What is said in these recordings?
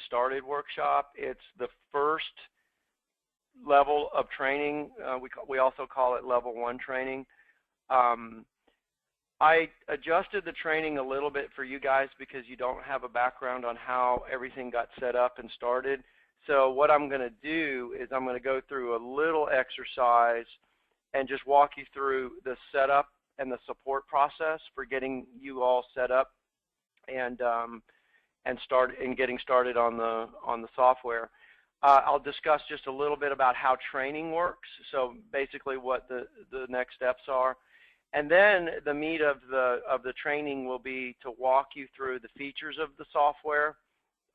started workshop. It's the first level of training. We also call it level 1 training. I adjusted the training a little bit for you guys because you don't have a background on how everything got set up and started. So what I'm going to do is I'm going to go through a little exercise and just walk you through the setup and the support process for getting you all set up and getting started on the software. I'll discuss just a little bit about how training works, so basically what the next steps are. And then the meat of the training will be to walk you through the features of the software,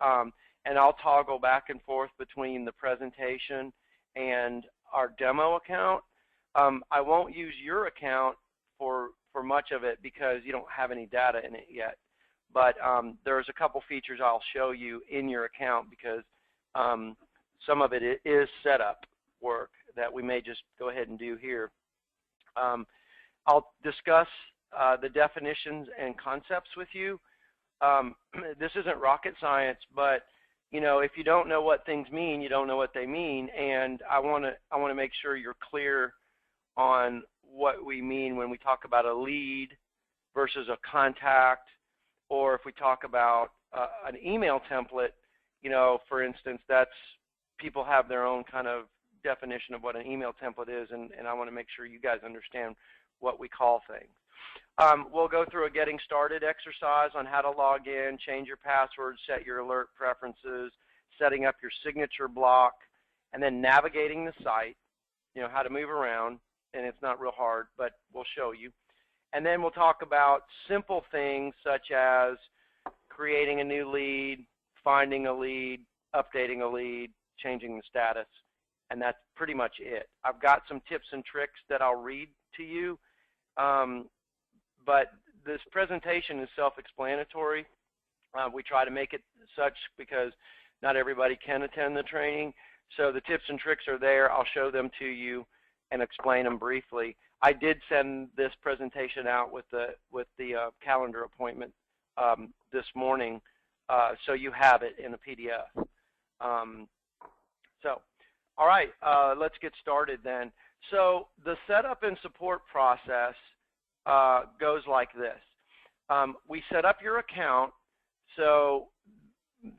and I'll toggle back and forth between the presentation and our demo account. I won't use your account for much of it because you don't have any data in it yet. But there's a couple features I'll show you in your account because some of it is setup work that we may just go ahead and do here. I'll discuss the definitions and concepts with you. This isn't rocket science, but you know, if you don't know what things mean, you don't know what they mean, and I want to make sure you're clear on what we mean when we talk about a lead versus a contact, or if we talk about an email template. You know, for instance, that's people have their own kind of definition of what an email template is, and I want to make sure you guys understand what we call things. We'll go through a getting started exercise on how to log in, change your password, set your alert preferences, setting up your signature block, and then navigating the site, you know, how to move around, and it's not real hard, but we'll show you. And then we'll talk about simple things such as creating a new lead, finding a lead, updating a lead, changing the status, and that's pretty much it. I've got some tips and tricks that I'll read to you, but this presentation is self-explanatory. We try to make it such because not everybody can attend the training, so the tips and tricks are there. I'll show them to you and explain them briefly. I did send this presentation out with the calendar appointment this morning, so you have it in a PDF. All right, let's get started then. So the setup and support process goes like this. We set up your account, so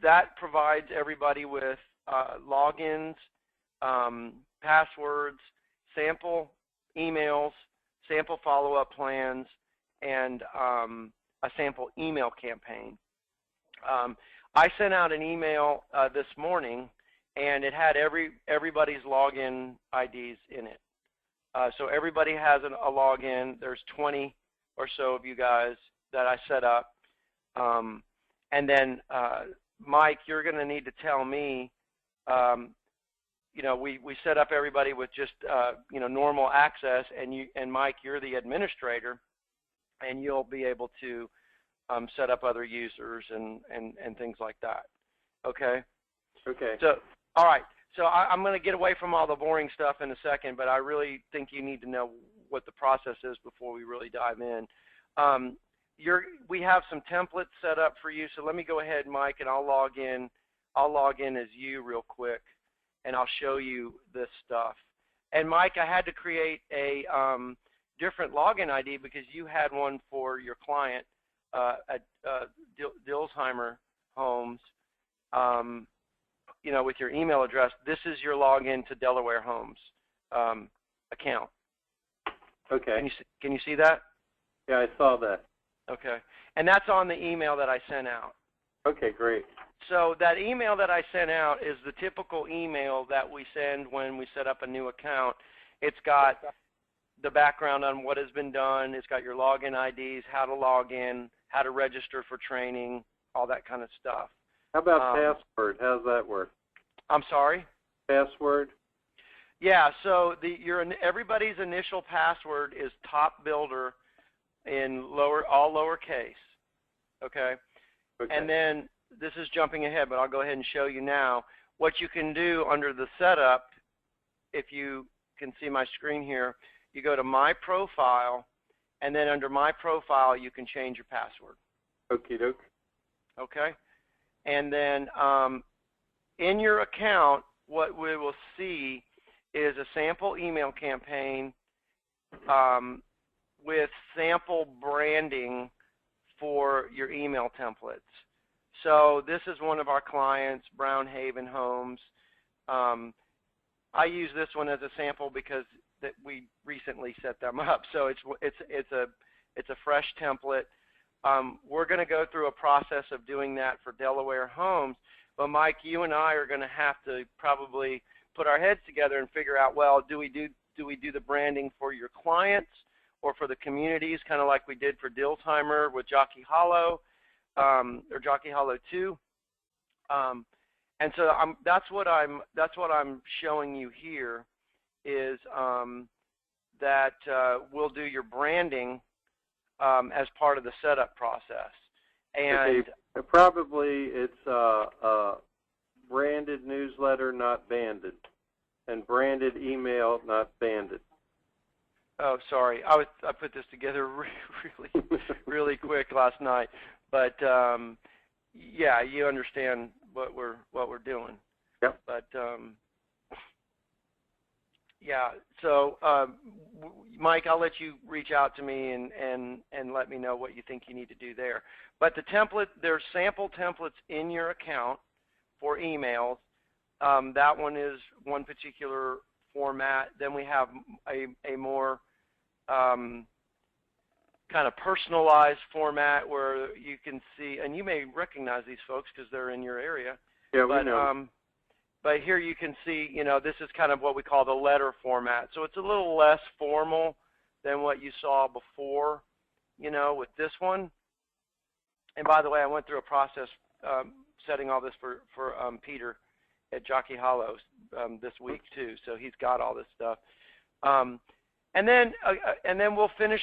that provides everybody with logins, passwords, sample emails, sample follow-up plans, and a sample email campaign. I sent out an email this morning, and it had everybody's login IDs in it. So everybody has a login. There's 20 or so of you guys that I set up. And then, Mike, you're going to need to tell me, you know, we set up everybody with just, you know, normal access, and Mike, you're the administrator, and you'll be able to set up other users and things like that. Okay? Okay. So, all right. So I'm going to get away from all the boring stuff in a second, but I really think you need to know what the process is before we really dive in. We have some templates set up for you, so let me go ahead, Mike, and I'll log in. I'll log in as you real quick, and I'll show you this stuff. And Mike, I had to create a different login ID because you had one for your client at Dilsheimer Homes. You know, with your email address. This is your login to Delaware Homes account. Okay. Can you see that? Yeah, I saw that. Okay. And that's on the email that I sent out. Okay, great. So that email that I sent out is the typical email that we send when we set up a new account. It's got the background on what has been done. It's got your login IDs, how to log in, how to register for training, all that kind of stuff. How about password? How does that work? I'm sorry? Password? Yeah, so everybody's initial password is TopBuilder in all lowercase. Okay? And then this is jumping ahead, but I'll go ahead and show you now. What you can do under the setup, if you can see my screen here, you go to My Profile, and then under My Profile, you can change your password. Okie doke. Okay? And then in your account, what we will see is a sample email campaign with sample branding for your email templates. So this is one of our clients, Brown Haven Homes. I use this one as a sample because we recently set them up. So it's a fresh template. We're going to go through a process of doing that for Delaware Homes. But Mike, you and I are going to have to probably put our heads together and figure out, well, do we do the branding for your clients or for the communities, kind of like we did for Dilltimer with Jockey Hollow, or Jockey Hollow 2. And so that's what I'm showing you here is that we'll do your branding as part of the setup process. And okay. Probably it's a branded newsletter, not banded, and branded email, not banded. Oh, sorry. I put this together really quick last night. But yeah, you understand what we're doing. Yep. But yeah. So Mike, I'll let you reach out to me and let me know what you think you need to do there. But the template, there's sample templates in your account for emails. That one is one particular format. Then we have a more kind of personalized format where you can see, and you may recognize these folks because they're in your area. Yeah, we know. But here you can see, this is kind of what we call the letter format. So it's a little less formal than what you saw before, with this one. And by the way, I went through a process setting all this for Peter at Jockey Hollow this week too. So he's got all this stuff. And then we'll finish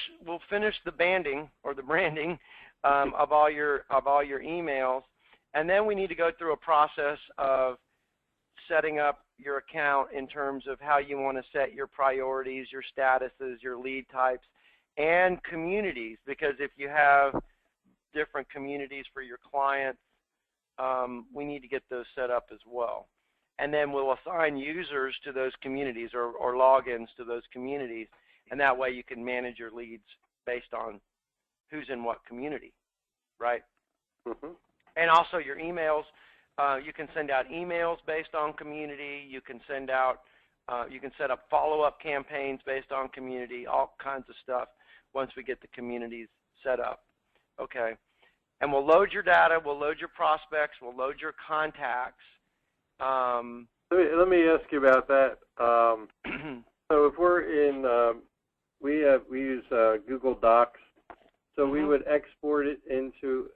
the banding or the branding of all your emails, and then we need to go through a process of setting up your account in terms of how you want to set your priorities, your statuses, your lead types, and communities. Because if you have different communities for your clients, we need to get those set up as well. And then we'll assign users to those communities or logins to those communities, and that way you can manage your leads based on who's in what community, right? Mm-hmm. And also your emails, you can send out emails based on community. You can send out, you can set up follow-up campaigns based on community, all kinds of stuff once we get the communities set up. Okay. And we'll load your data, we'll load your prospects, we'll load your contacts. Let me ask you about that. So if we're in, we use Google Docs. So we would export it into,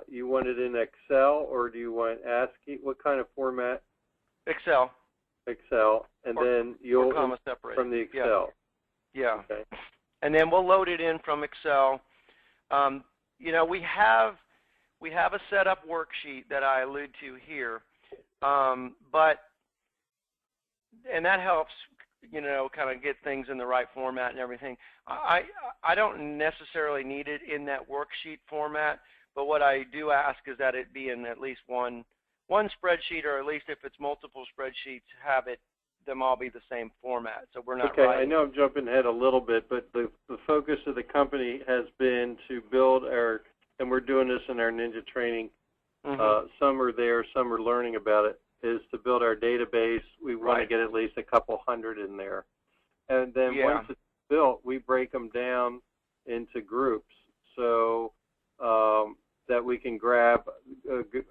you want it in Excel or do you want ASCII? What kind of format? Excel. And then you'll, comma separated. From the Excel. Yeah. Okay. And then we'll load it in from Excel. We have a setup worksheet that I allude to here, and that helps, kind of get things in the right format and everything. I don't necessarily need it in that worksheet format, but what I do ask is that it be in at least one spreadsheet, or at least if it's multiple spreadsheets, have them all be the same format. So we're not okay. writing. I know I'm jumping ahead a little bit, but the focus of the company has been to build and we're doing this in our Ninja training. Some are there, some are learning about it, is to build our database. We want to get at least a couple hundred in there. And then once it's built, we break them down into groups so that we can grab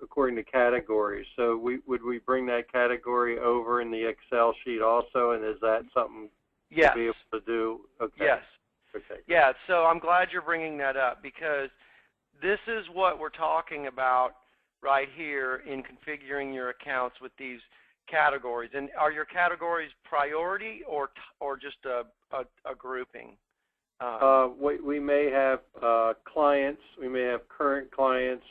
according to categories. So would we bring that category over in the Excel sheet also, and is that something to be able to do? Okay. Yes. Okay. Yeah, so I'm glad you're bringing that up, because this is what we're talking about right here in configuring your accounts with these categories. And are your categories priority or just a grouping? We may have clients. We may have current clients.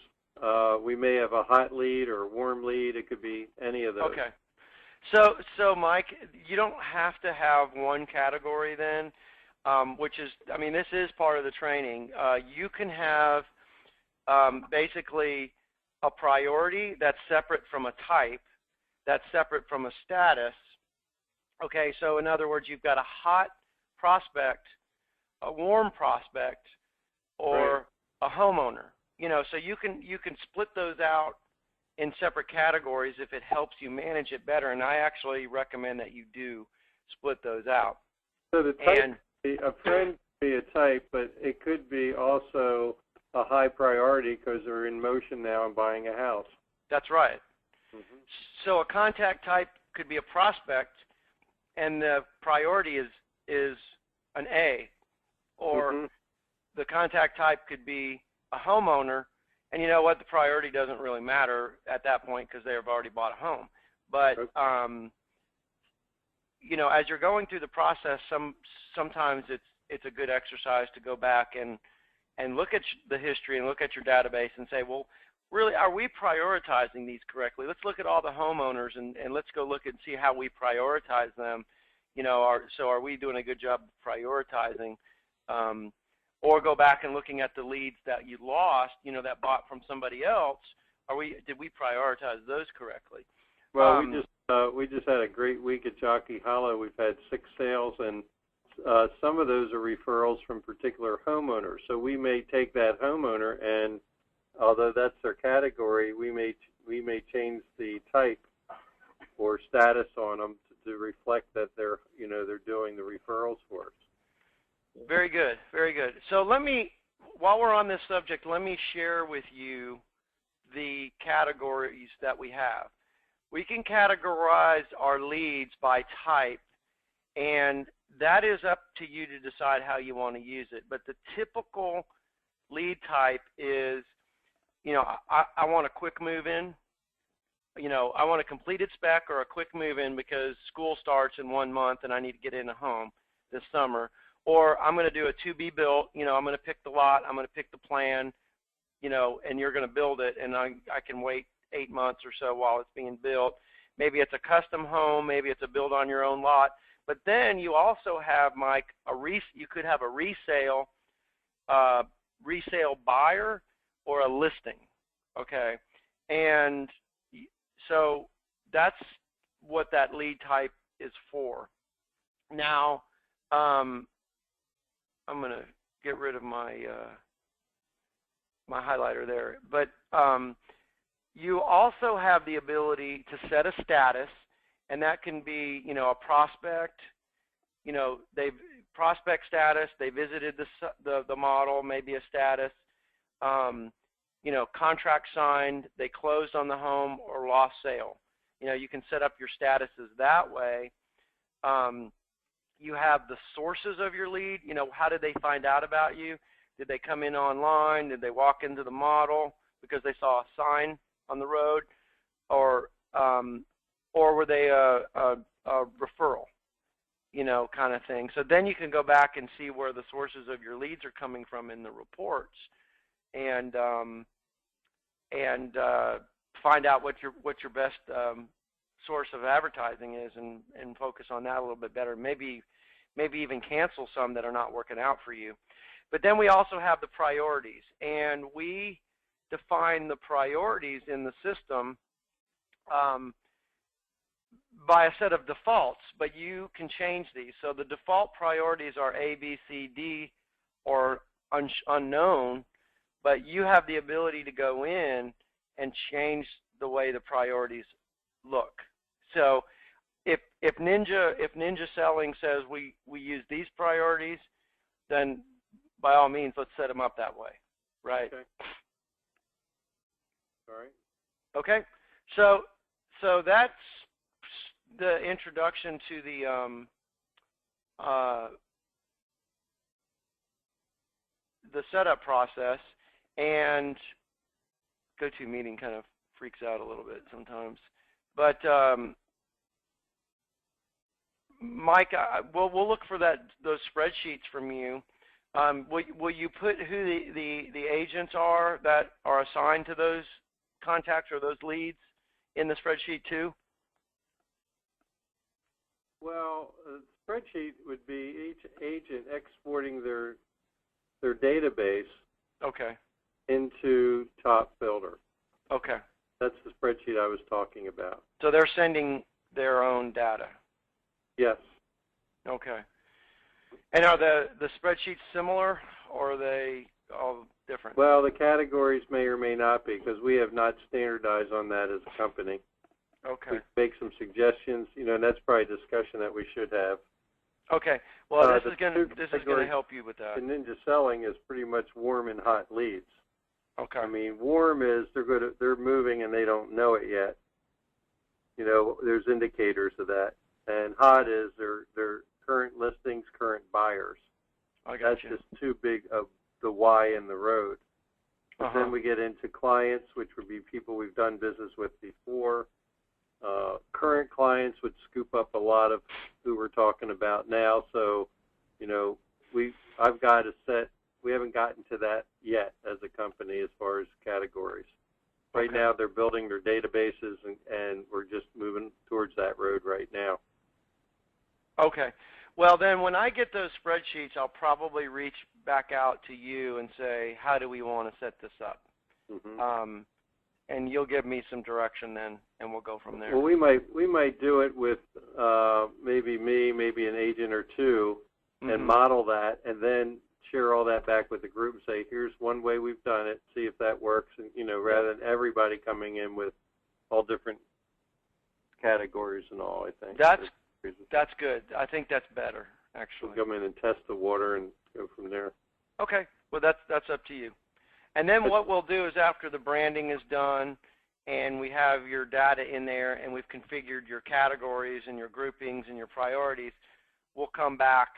We may have a hot lead or a warm lead. It could be any of those. Okay. So Mike, you don't have to have one category then, which is, this is part of the training. You can have basically a priority that's separate from a type, that's separate from a status. Okay, so in other words, you've got a hot prospect, a warm prospect, or a homeowner. So you can split those out in separate categories if it helps you manage it better, and I actually recommend that you do split those out. So the type, a friend could be a type, but it could be also a high priority because they're in motion now and buying a house. That's right. Mm-hmm. So a contact type could be a prospect, and the priority is an A, or the contact type could be a homeowner, and you know what? The priority doesn't really matter at that point because they have already bought a home. But as you're going through the process, sometimes it's a good exercise to go back and look at the history and look at your database and say, well, really, are we prioritizing these correctly? Let's look at all the homeowners and let's go look and see how we prioritize them. So are we doing a good job of prioritizing? Or go back and looking at the leads that you lost, that bought from somebody else. Did we prioritize those correctly? Well, we just had a great week at Jockey Hollow. We've had 6 sales, and some of those are referrals from particular homeowners. So we may take that homeowner, and although that's their category, we may change the type or status on them to reflect that they're doing the referrals for us. Very good, very good. So while we're on this subject, let me share with you the categories that we have. We can categorize our leads by type, and that is up to you to decide how you want to use it. But the typical lead type is, I want a quick move-in. I want a completed spec or a quick move-in because school starts in 1 month and I need to get in a home this summer. Or I'm going to do a to-be-built, I'm going to pick the lot, I'm going to pick the plan, and you're going to build it, and I can wait 8 months or so while it's being built. Maybe it's a custom home, maybe it's a build on your own lot. But then you also have, Mike, you could have a resale buyer or a listing, okay? And so that's what that lead type is for. Now, I'm going to get rid of my my highlighter there. But you also have the ability to set a status, and that can be, a prospect. They've prospect status. They visited the model, maybe a status. Contract signed. They closed on the home or lost sale. You can set up your statuses that way. You have the sources of your lead. How did they find out about you? Did they come in online? Did they walk into the model because they saw a sign on the road? Or were they a referral, kind of thing? So then you can go back and see where the sources of your leads are coming from in the reports, and find out what your best source of advertising is, and focus on that a little bit better. Maybe even cancel some that are not working out for you. But then we also have the priorities, and we define the priorities in the system by a set of defaults, but you can change these. So the default priorities are A, B, C, D, or unknown, but you have the ability to go in and change the way the priorities look. So if Ninja Selling says we use these priorities, then by all means, let's set them up that way, right? Okay. All right. Okay. So that's the introduction to the setup process, and GoToMeeting kind of freaks out a little bit sometimes. But Mike, we'll look for those spreadsheets from you. Will you put who the agents are that are assigned to those contacts or those leads in the spreadsheet too? Well, a spreadsheet would be each agent exporting their database okay. into TopBuilder. Okay. That's the spreadsheet I was talking about. So they're sending their own data. Yes. Okay. And are the spreadsheets similar, or are they all different? Well, the categories may or may not be, because we have not standardized on that as a company. Okay. We make some suggestions, and that's probably a discussion that we should have. Okay. Well, this is going to help you with that. The Ninja Selling is pretty much warm and hot leads. Okay. I mean, warm is they're moving and they don't know it yet. There's indicators of that. And hot is they're current listings, current buyers. That's just too big of the why in the road. But then we get into clients, which would be people we've done business with before. Current clients would scoop up a lot of who we're talking about now. So, I've got a set. We haven't gotten to that yet as a company as far as categories. Right now, they're building their databases, and we're just moving towards that road right now. Okay. Well, then when I get those spreadsheets, I'll probably reach back out to you and say, how do we want to set this up? Mm-hmm. And you'll give me some direction then, and we'll go from there. Well, we might do it with maybe me, maybe an agent or two, and model that, and then share all that back with the group and say, here's one way we've done it, see if that works, and rather than everybody coming in with all different categories and all. I think that's good. I think that's better, actually. We'll come in and test the water and go from there. Okay. Well, that's up to you. And then what we'll do is after the branding is done and we have your data in there and we've configured your categories and your groupings and your priorities, we'll come back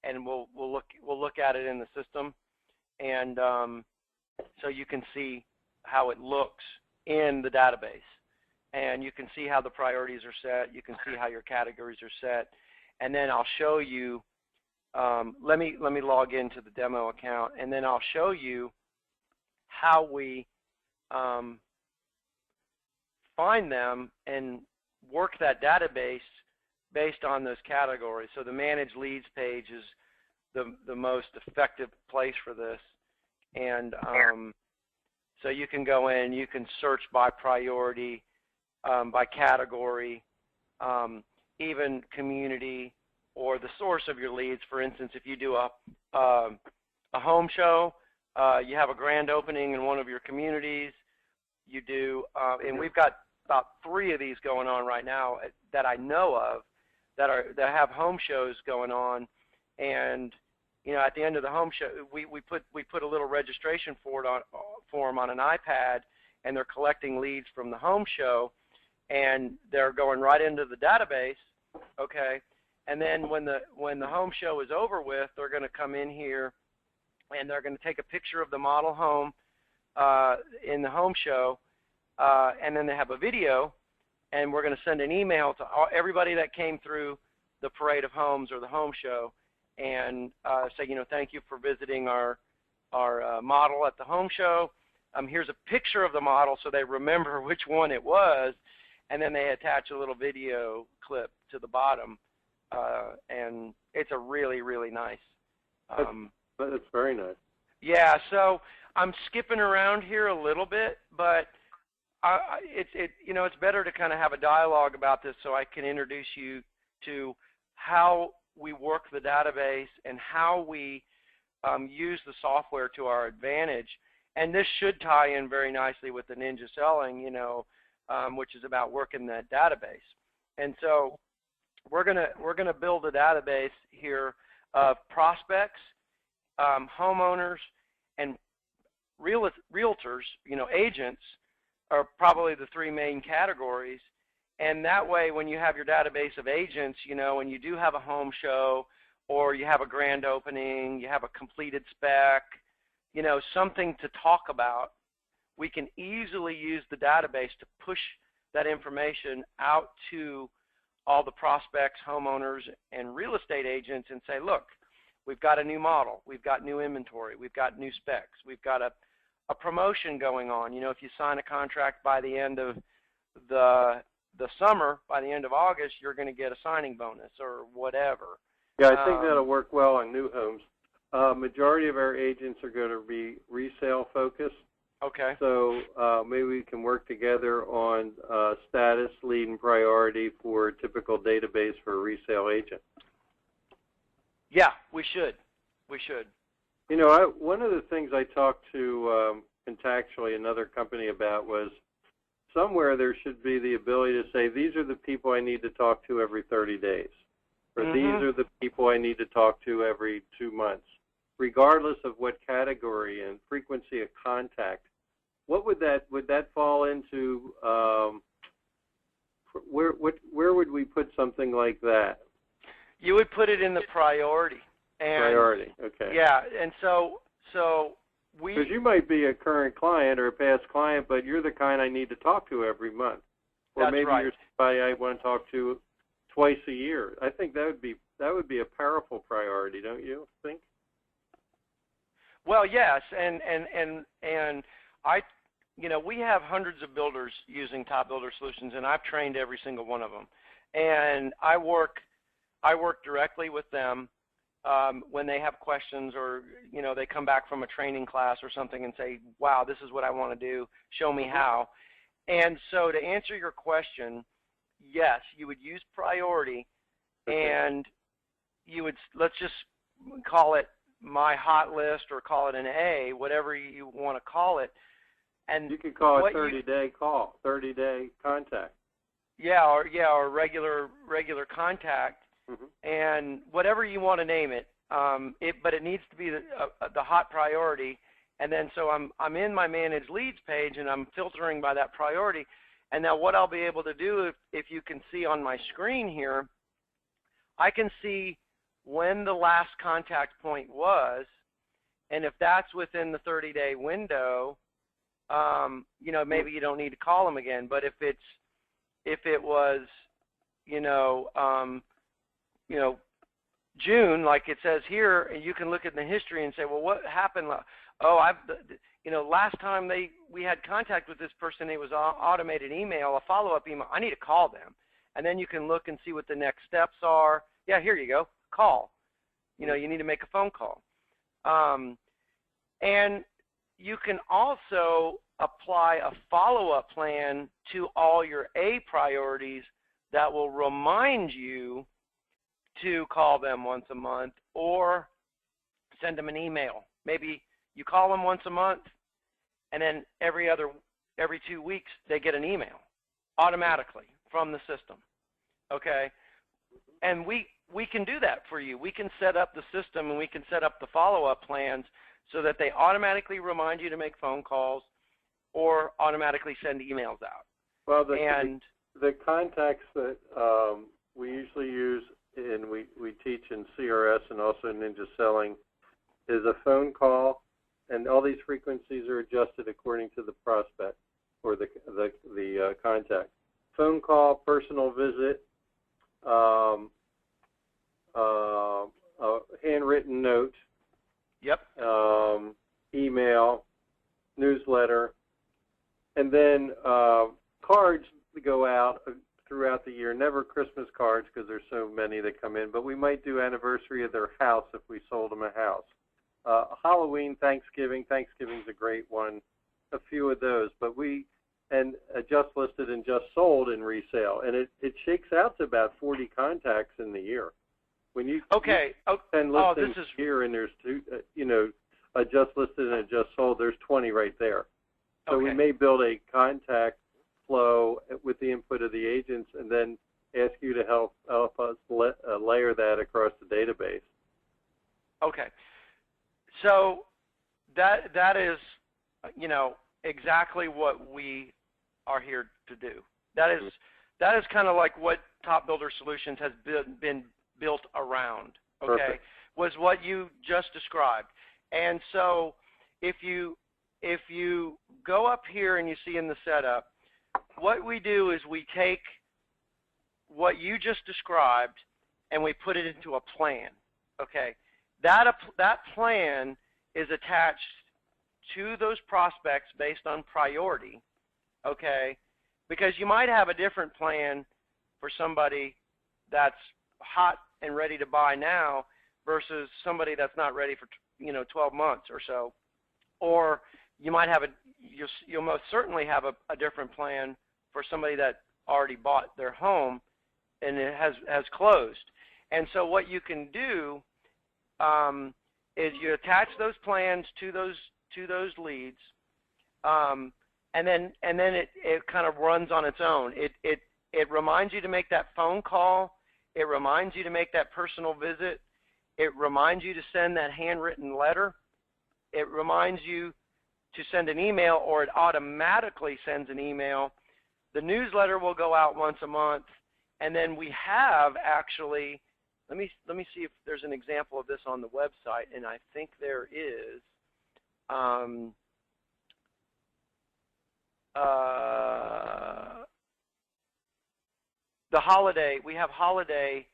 and we'll look at it in the system, and so you can see how it looks in the database, and you can see how the priorities are set. You can see how your categories are set, and then I'll show you. Let me log into the demo account, and then I'll show you how we find them and work that database based on those categories. So the Manage Leads page is the most effective place for this. And so you can go in, you can search by priority, by category, even community, or the source of your leads. For instance, if you do a home show, you have a grand opening in one of your communities, you do, and we've got about 3 of these going on right now that I know of that have home shows going on, and at the end of the home show, we put a little registration form on an iPad, and they're collecting leads from the home show, and they're going right into the database, okay? And then when the home show is over with, they're going to come in here, and they're going to take a picture of the model home in the home show, and then they have a video, and we're going to send an email to everybody that came through the parade of homes or the home show, and say, thank you for visiting our model at the home show. Here's a picture of the model so they remember which one it was, and then they attach a little video clip to the bottom, and it's a really, really nice. That's very nice. Yeah, so I'm skipping around here a little bit, but it's better to kind of have a dialogue about this so I can introduce you to how we work the database and how we use the software to our advantage. And this should tie in very nicely with the Ninja Selling, which is about working that database. And so we're gonna build a database here of prospects, homeowners, and realtors. Agents are probably the 3 main categories. And that way, when you have your database of agents, when you do have a home show or you have a grand opening, you have a completed spec, something to talk about, we can easily use the database to push that information out to all the prospects, homeowners, and real estate agents and say, look, we've got a new model, we've got new inventory, we've got new specs, we've got a promotion going on. If you sign a contract by the end of the summer, by the end of August, you're going to get a signing bonus or whatever. Yeah, I think that'll work well on new homes. Majority of our agents are going to be resale focused, Okay. So maybe we can work together on status, lead, and priority for a typical database for a resale agent. Yeah, we should. We should. You know, one of the things I talked to Contactually another company about was somewhere there should be the ability to say, these are the people I need to talk to every 30 days, or these are the people I need to talk to every 2 months, regardless of what category and frequency of contact. What would that fall into? Where would we put something like that? You would put it in the priority. And, priority, okay. Yeah, and so we. Because you might be a current client or a past client, but you're the kind I need to talk to every month, or that's maybe right. you're somebody I want to talk to twice a year. I think that would be a powerful priority, don't you think? Well, yes, and I, we have hundreds of builders using TopBuilder solutions, and I've trained every single one of them. And I work directly with them when they have questions, or they come back from a training class or something and say, wow, this is what I want to do, show me how. And so to answer your question, yes, you would use priority, and you would, let's just call it my hot list or call it an A, whatever you want to call it. And you could call it 30-day call, 30-day contact. Yeah, or regular contact, and whatever you want to name it. But it needs to be the hot priority. And then so I'm in my manage leads page, and I'm filtering by that priority. And now what I'll be able to do, if you can see on my screen here, I can see when the last contact point was, and if that's within the 30-day window, maybe you don't need to call them again. But if it was, June, like it says here, and you can look at the history and say, well, what happened? Oh, last time we had contact with this person, it was an automated email, a follow-up email. I need to call them. And then you can look and see what the next steps are. Yeah, here you go, call. You need to make a phone call. And you can also apply a follow-up plan to all your A priorities that will remind you to call them once a month or send them an email. Maybe you call them once a month, and then every 2 weeks they get an email automatically from the system. Okay? And we can do that for you. We can set up the system, and we can set up the follow-up plans so that they automatically remind you to make phone calls or automatically send emails out. Well, the contacts that we usually use, and we teach in CRS and also Ninja Selling, is a phone call, and all these frequencies are adjusted according to the prospect or the contact. Phone call, personal visit, a handwritten note, yep, email, newsletter, and then cards go out throughout the year. Never Christmas cards because there's so many that come in, but we might do anniversary of their house if we sold them a house. Halloween, Thanksgiving's a great one. A few of those, but and just listed and just sold in resale, and it shakes out to about 40 contacts in the year. When you 10 listings here, and there's two, a just listed and a just sold, there's 20 right there. So we may build a contact flow with the input of the agents, and then ask you to help us layer that across the database. Okay. So that is, exactly what we are here to do. That is kind of like what TopBuilder Solutions has been built around. Okay, perfect. Was what you just described. And so if you go up here and you see in the setup, what we do is we take what you just described and we put it into a plan. Okay, that plan is attached to those prospects based on priority. Okay, because you might have a different plan for somebody that's hot and ready to buy now versus somebody that's not ready for 12 months or so. Or you might have you'll most certainly have a different plan for somebody that already bought their home and it has closed. And so what you can do is you attach those plans to those leads, and then it kind of runs on its own. It reminds you to make that phone call. It reminds you to make that personal visit. It reminds you to send that handwritten letter. It reminds you to send an email, or it automatically sends an email. The newsletter will go out once a month, and then we have actually, let me see if there's an example of this on the website, and I think there is. We have holiday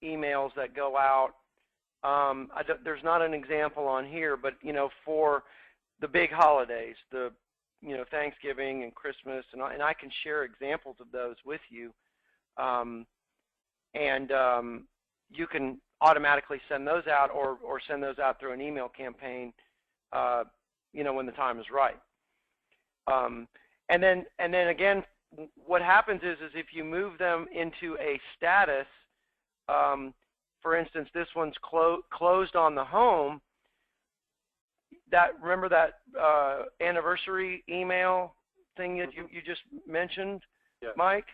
emails that go out. There's not an example on here, but for the big holidays, Thanksgiving and Christmas, and I can share examples of those with you, you can automatically send those out, or send those out through an email campaign, when the time is right. And then again, what happens is if you move them into a status, for instance, this one's closed on the home. Remember that anniversary email thing that you just mentioned, yeah. Mike?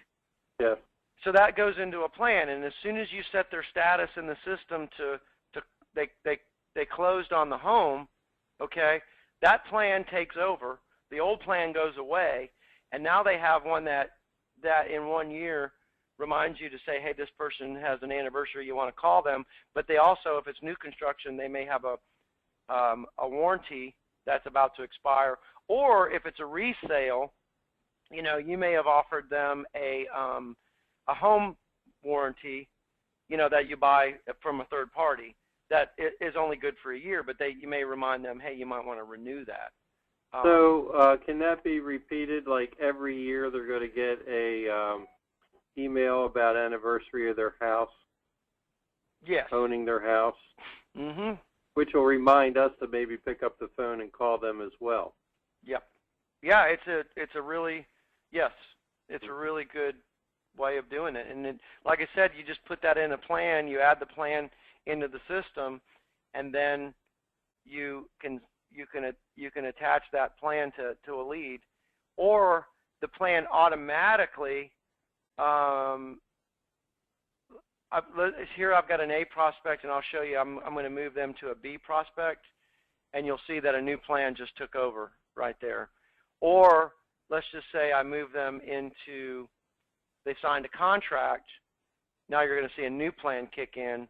Yeah. So that goes into a plan, and as soon as you set their status in the system they closed on the home, okay, that plan takes over. The old plan goes away, and now they have one that in 1 year reminds you to say, hey, this person has an anniversary, you want to call them. But they also, if it's new construction, they may have a warranty that's about to expire. Or if it's a resale, you may have offered them a home warranty, that you buy from a third party that is only good for a year, but you may remind them, hey, you might want to renew that. So can that be repeated? Like every year they're going to get a email about anniversary of their house? Yes. Owning their house? Mm-hmm. Which will remind us to maybe pick up the phone and call them as well. Yep. Yeah, it's a really good way of doing it. And then, like I said, you just put that in a plan, you add the plan into the system, and then you can attach that plan to a lead, or the plan automatically. Here I've got an A prospect, and I'll show you. I'm going to move them to a B prospect, and you'll see that a new plan just took over right there. Or let's just say I move them into, they signed a contract. Now you're going to see a new plan kick in.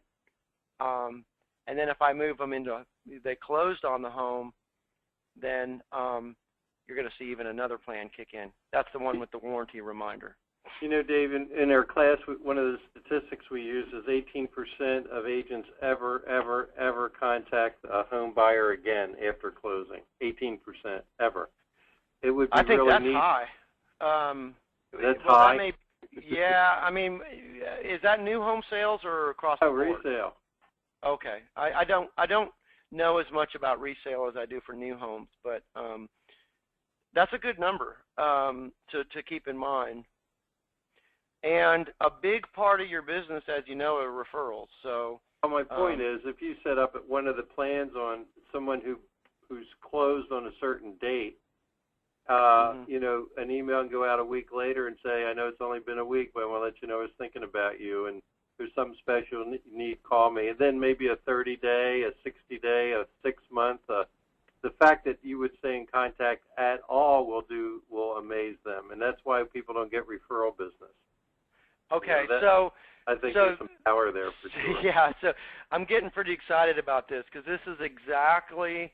And then if I move them into, they closed on the home, then you're going to see even another plan kick in. That's the one with the warranty reminder. Dave, in our class, one of the statistics we use is 18% of agents ever contact a home buyer again after closing. 18% ever. It would be I think really that's neat. high. That's high? Yeah, I mean, is that new home sales or across the board? Resale. Okay. I don't know as much about resale as I do for new homes, but that's a good number to keep in mind. And a big part of your business, as you know, are referrals. So my point is, if you set up one of the plans on someone who's closed on a certain date, an email can go out a week later and say, I know it's only been a week, but I want to let you know I was thinking about you, and there's something special you need, call me. And then maybe a 30-day, a 60-day, a 6-month. The fact that you would stay in contact at all will amaze them, and that's why people don't get referral business. Okay, I think there's some power there for sure. Yeah, so I'm getting pretty excited about this because this is exactly,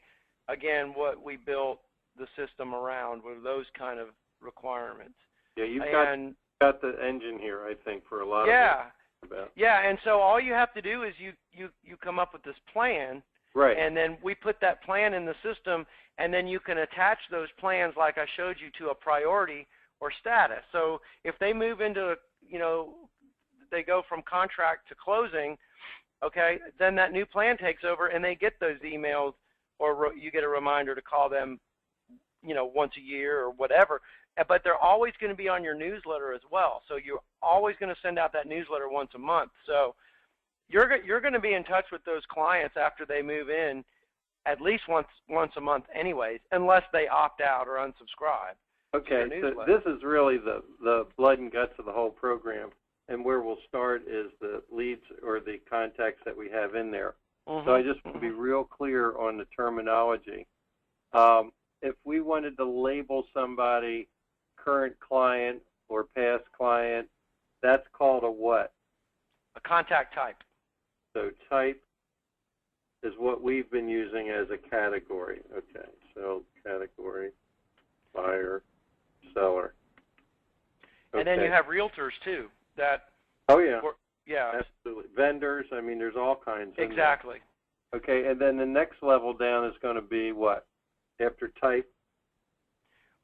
again, what we built the system around, with those kind of requirements. Yeah, you've got the engine here, I think, for a lot of it. Yeah, and so all you have to do is you come up with this plan, right? And then we put that plan in the system, and then you can attach those plans, like I showed you, to a priority or status. So if they move into, they go from contract to closing, okay, then that new plan takes over, and they get those emails, or you get a reminder to call them, once a year or whatever. But they're always going to be on your newsletter as well. So you're always going to send out that newsletter once a month. So you're going to be in touch with those clients after they move in at least once a month anyways, unless they opt out or unsubscribe. Okay, so this is really the blood and guts of the whole program, and where we'll start is the leads or the contacts that we have in there. Mm-hmm. So I just want to be real clear on the terminology. If we wanted to label somebody current client or past client, that's called a what? A contact type. So type is what we've been using as a category. Okay, so category, buyer, seller. Okay. And then you have realtors too. Oh yeah. Yeah. Absolutely. Vendors. I mean, there's all kinds. Exactly. Okay, and then the next level down is going to be what? After type.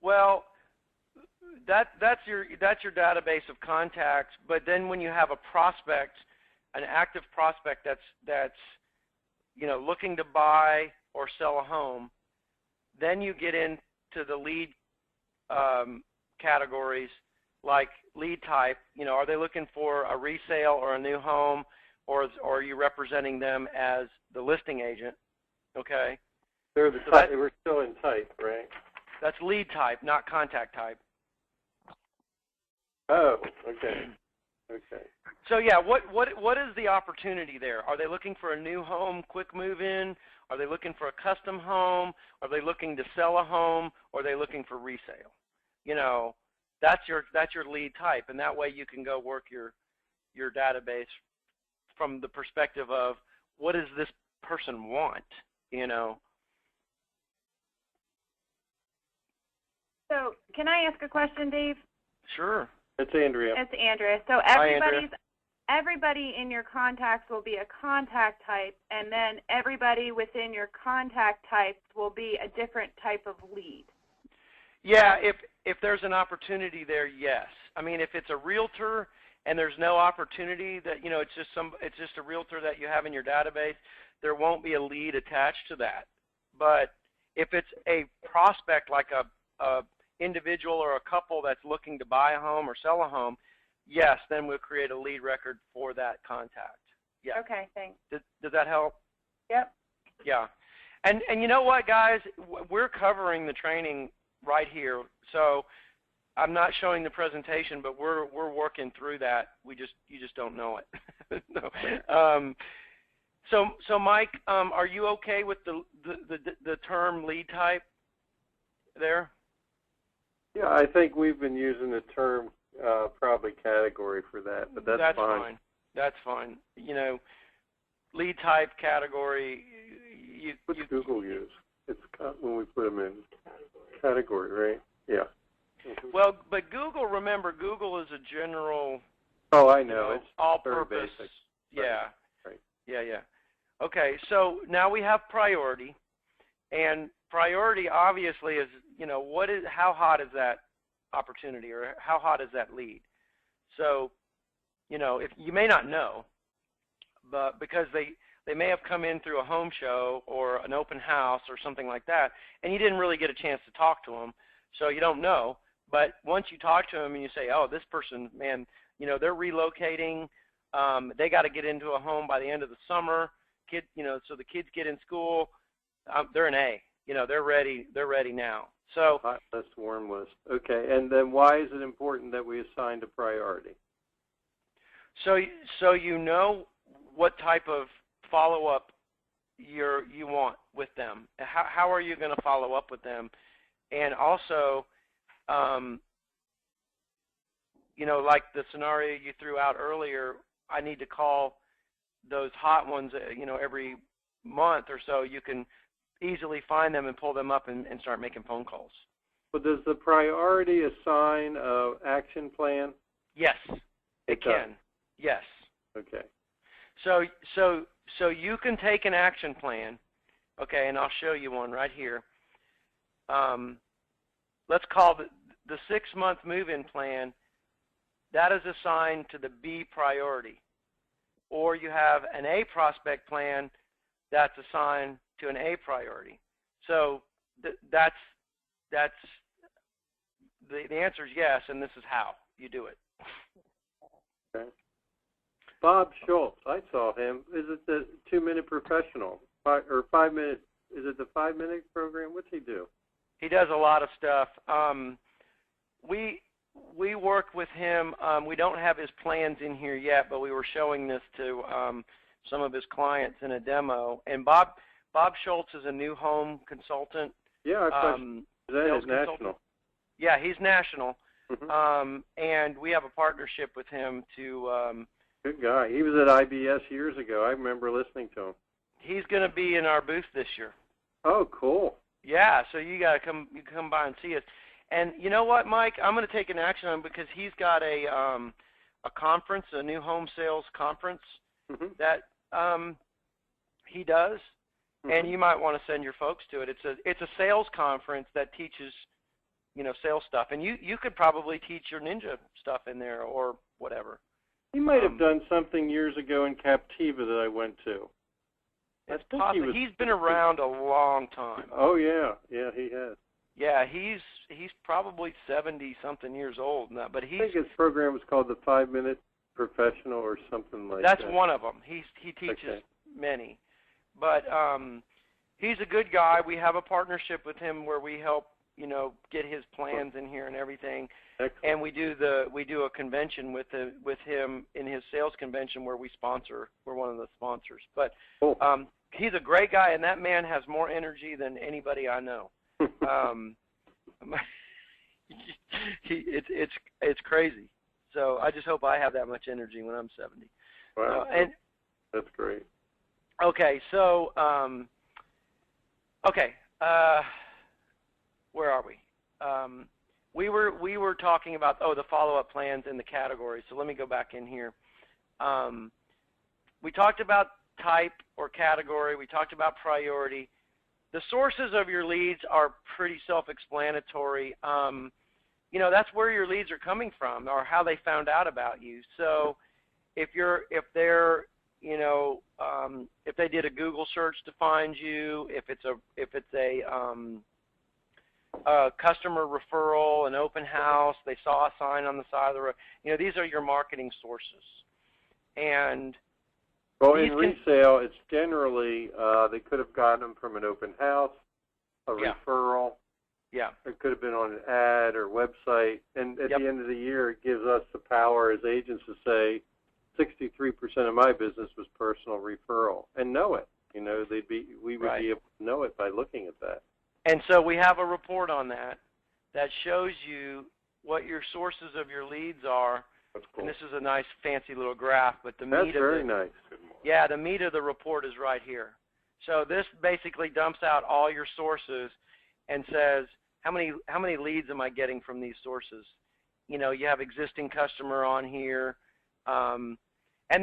Well, that's your database of contacts. But then when you have a prospect, an active prospect that's looking to buy or sell a home, then you get into the lead categories like lead type. Are they looking for a resale or a new home, or are you representing them as the listing agent? Okay. They're the type. We're still in type, right? That's lead type, not contact type. Oh, okay. Okay. So yeah, what is the opportunity there? Are they looking for a new home, quick move in? Are they looking for a custom home? Are they looking to sell a home? Or are they looking for resale? That's your lead type, and that way you can go work your database from the perspective of what does this person want? So can I ask a question, Dave? Sure. It's Andrea. It's Andrea. So everybody in your contacts will be a contact type, and then everybody within your contact types will be a different type of lead. Yeah, if there's an opportunity there, yes. I mean, if it's a realtor and there's no opportunity that it's just a realtor that you have in your database, there won't be a lead attached to that. But if it's a prospect like a individual or a couple that's looking to buy a home or sell a home, yes, then we'll create a lead record for that contact. Yeah. Okay, thanks. Does that help? Yep. Yeah. And you know what, guys? We're covering the training right here. So I'm not showing the presentation, but we're working through that. You just don't know it. No. So Mike, are you okay with the term lead type there? Yeah, I think we've been using the term probably category for that, but that's fine. That's fine. Lead type category. What's Google use? It's when we put them in category, right? Yeah. Well, but Google, remember, Google is a general. Oh, I know. It's all-purpose. Basic. Yeah. Right. Yeah. Okay, so now we have priority, and priority obviously is, how hot is that opportunity, or how hot is that lead? So, if you may not know, but because they may have come in through a home show or an open house or something like that, and you didn't really get a chance to talk to them, so you don't know. But once you talk to them and you say, oh, this person, man, they're relocating, they got to get into a home by the end of the summer, so the kids get in school, they're an A, they're ready now. So hot list, warm list. Okay, and then why is it important that we assign a priority? So you know what type of follow-up you want with them. How are you going to follow up with them? And also, like the scenario you threw out earlier, I need to call those hot ones, every month or so. You can easily find them and pull them up and start making phone calls. But does the priority assign an action plan? Yes, it can. Yes. Okay. So you can take an action plan, okay, and I'll show you one right here. Let's call the 6-month move-in plan. That is assigned to the B priority. Or you have an A prospect plan that's assigned to an A priority. So that's the answer is yes, and this is how you do it. Okay. Bob Schultz, I saw him. Is it the 2-minute professional? 5 minute? Is it the 5-minute program? What's he do? He does a lot of stuff. We work with him. We don't have his plans in here yet, but we were showing this to some of his clients in a demo. And Bob Schultz is a new home consultant. Yeah, that is national. Yeah, he's national. Mm-hmm. And we have a partnership with him to. Good guy. He was at IBS years ago. I remember listening to him. He's going to be in our booth this year. Oh, cool. Yeah, so you got to come by and see us. And you know what, Mike? I'm going to take an action on him because he's got a conference, a new home sales conference mm-hmm. that he does, mm-hmm. and you might want to send your folks to it. It's a sales conference that teaches, sales stuff, and you could probably teach your ninja stuff in there or whatever. He might have done something years ago in Captiva that I went to. It's possible. He's been around a long time. Oh yeah, he has. Yeah, he's probably 70-something years old now, but I think his program was called the 5-minute professional or something like that. That's one of them. He teaches many, but he's a good guy. We have a partnership with him where we help get his plans in here and everything. Excellent. And we do a convention with him in his sales convention where we sponsor. We're one of the sponsors. But cool. He's a great guy, and that man has more energy than anybody I know. It's crazy. So I just hope I have that much energy when I'm 70. Wow, and that's great. Okay, so where are we? We were talking about the follow-up plans in the categories. So let me go back in here. We talked about type or category. We talked about priority. The sources of your leads are pretty self-explanatory. That's where your leads are coming from or how they found out about you. So if they did a Google search to find you, if it's a customer referral, an open house, they saw a sign on the side of the road. These are your marketing sources. And in resale, it's generally they could have gotten them from an open house, a referral. Yeah. It could have been on an ad or website. And at the end of the year, it gives us the power as agents to say 63% of my business was personal referral and know it. We would be able to know it by looking at that. And so we have a report on that shows you what your sources of your leads are. That's cool. And this is a nice fancy little graph, but the That's meat very of nice. Yeah, the meat of the report is right here. So this basically dumps out all your sources and says how many leads am I getting from these sources? You have existing customer on here, and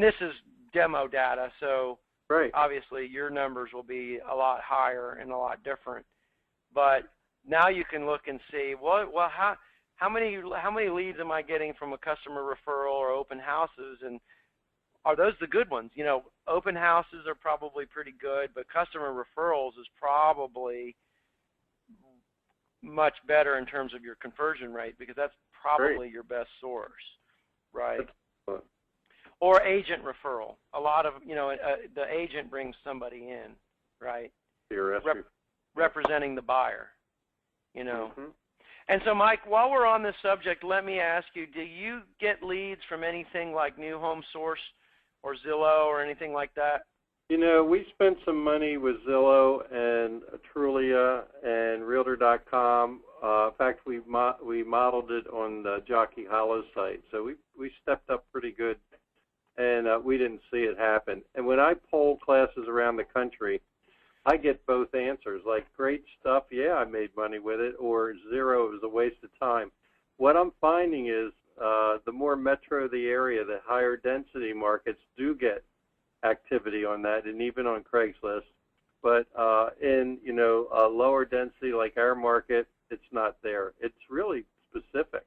this is demo data, so obviously your numbers will be a lot higher and a lot different. But now you can look and see how many leads am I getting from a customer referral or open houses, and are those the good ones? Open houses are probably pretty good, but customer referrals is probably much better in terms of your conversion rate because that's probably your best source, right? Or agent referral. A lot of, the agent brings somebody in, right? Representing the buyer, Mm-hmm. And so, Mike, while we're on this subject, let me ask you, do you get leads from anything like New Home Source or Zillow or anything like that? We spent some money with Zillow and Trulia and Realtor.com. In fact, we modeled it on the Jockey Hollow site. So we stepped up pretty good, and we didn't see it happen. And when I poll classes around the country, I get both answers, like great stuff, yeah, I made money with it, or zero, it was a waste of time. What I'm finding is the more metro the area, the higher density markets do get activity on that, and even on Craigslist. But in a lower density like our market, it's not there. It's really specific.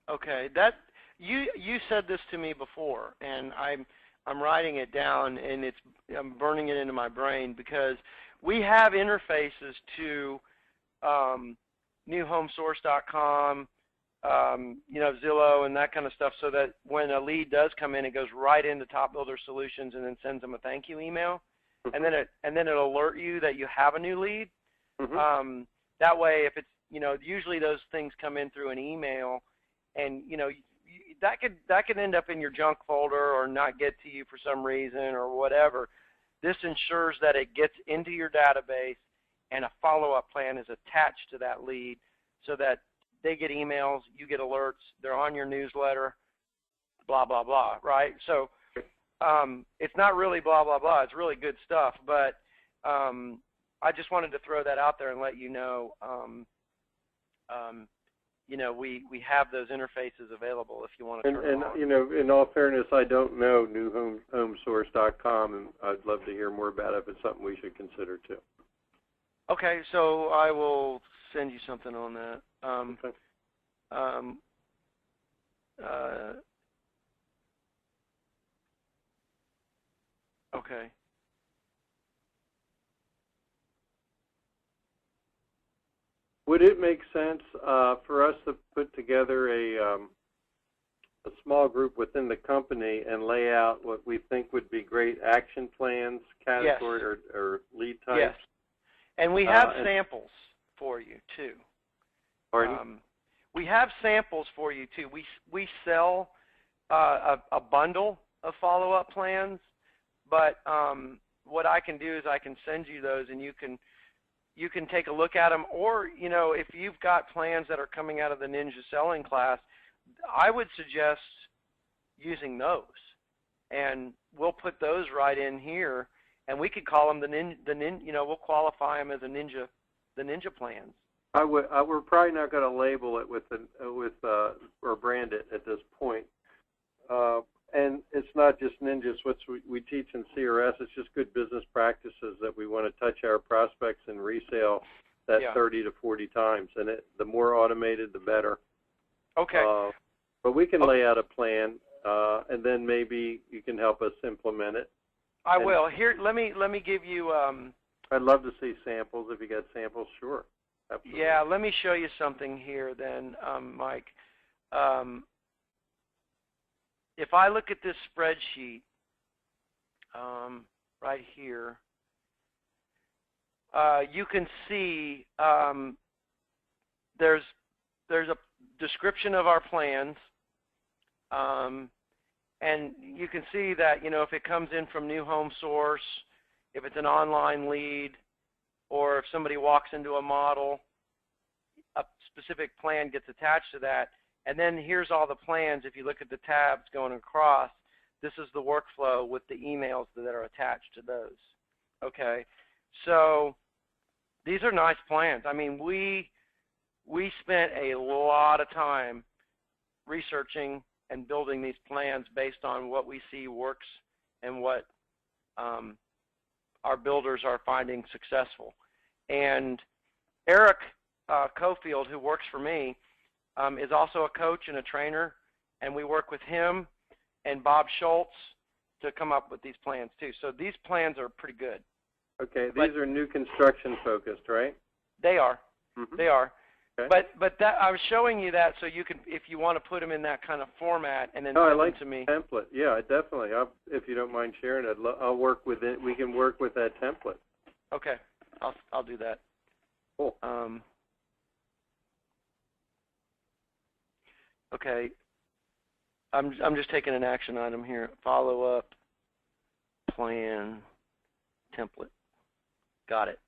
Okay, that you said this to me before, and I'm writing it down, and I'm burning it into my brain because we have interfaces to newhomesource.com, Zillow and that kind of stuff, so that when a lead does come in, it goes right into TopBuilder Solutions and then sends them a thank you email, and then it'll alert you that you have a new lead. That way, if it's usually those things come in through an email, and that could end up in your junk folder or not get to you for some reason or whatever. This ensures that it gets into your database and a follow-up plan is attached to that lead, so that they get emails, you get alerts, they're on your newsletter, blah, blah, blah, right? So it's not really blah, blah, blah. It's really good stuff, but I just wanted to throw that out there and let you know, we have those interfaces available if you want to turn them on. In all fairness, I don't know newhomesource.com, and I'd love to hear more about it if it's something we should consider too. Okay, so I will send you something on that. Okay. Okay. Would it make sense for us to put together a small group within the company and lay out what we think would be great action plans, category, yes. or lead types? Yes. And we have samples for you too. Pardon? We have samples for you too. We sell a bundle of follow-up plans, but what I can do is I can send you those, and you can take a look at them. Or if you've got plans that are coming out of the Ninja Selling class, I would suggest using those, and we'll put those right in here. And we could call them we'll qualify them as the Ninja plans. We're probably not going to label it or brand it at this point. And it's not just Ninjas. What we teach in CRS, it's just good business practices that we want to touch our prospects in resale that 30 to 40 times. And the more automated, the better. Okay. But we can lay out a plan, and then maybe you can help us implement it. I will. Here, let me give you. I'd love to see samples. If you got samples, sure. Absolutely. Yeah, let me show you something here then, Mike. If I look at this spreadsheet right here, you can see there's a description of our plans. And you can see that, if it comes in from New Home Source, if it's an online lead, or if somebody walks into a model, a specific plan gets attached to that. And then here's all the plans. If you look at the tabs going across, this is the workflow with the emails that are attached to those. Okay, so these are nice plans. I mean, we spent a lot of time researching and building these plans based on what we see works and what our builders are finding successful. And Eric Cofield, who works for me, is also a coach and a trainer, and we work with him and Bob Schultz to come up with these plans too. So these plans are pretty good. Okay, these are new construction focused, right? They are. Mm-hmm. They are. Okay. But that I was showing you that so you can, if you want to put them in that kind of format, and then send them to me. Template. Yeah, definitely. If you don't mind sharing it, I'll work with it. We can work with that template. Okay, I'll do that. Cool. Okay. I'm just taking an action item here. Follow up plan template. Got it.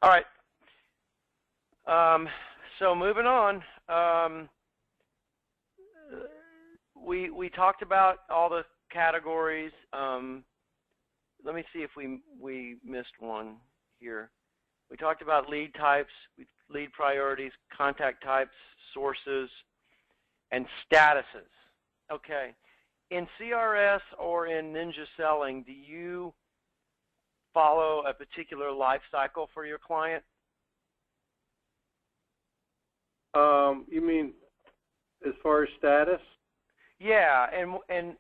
All right. So moving on, we talked about all the categories. Let me see if we missed one here. We talked about lead types, lead priorities, contact types, sources, and statuses. Okay. In CRS or in Ninja Selling, do you follow a particular life cycle for your client? You mean as far as status? Yeah, and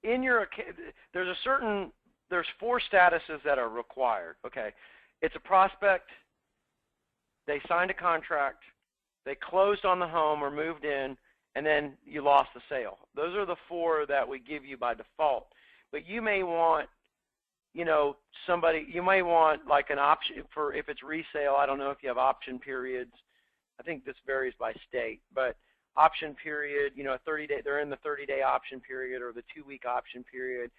in your there's 4 statuses that are required. Okay, it's a prospect, they signed a contract, they closed on the home or moved in, and then you lost the sale. Those are the 4 that we give you by default. But you may want, you may want like an option for if it's resale. I don't know if you have option periods. I think this varies by state, but option period, a 30-day, they're in the 30-day option period or the 2-week option period.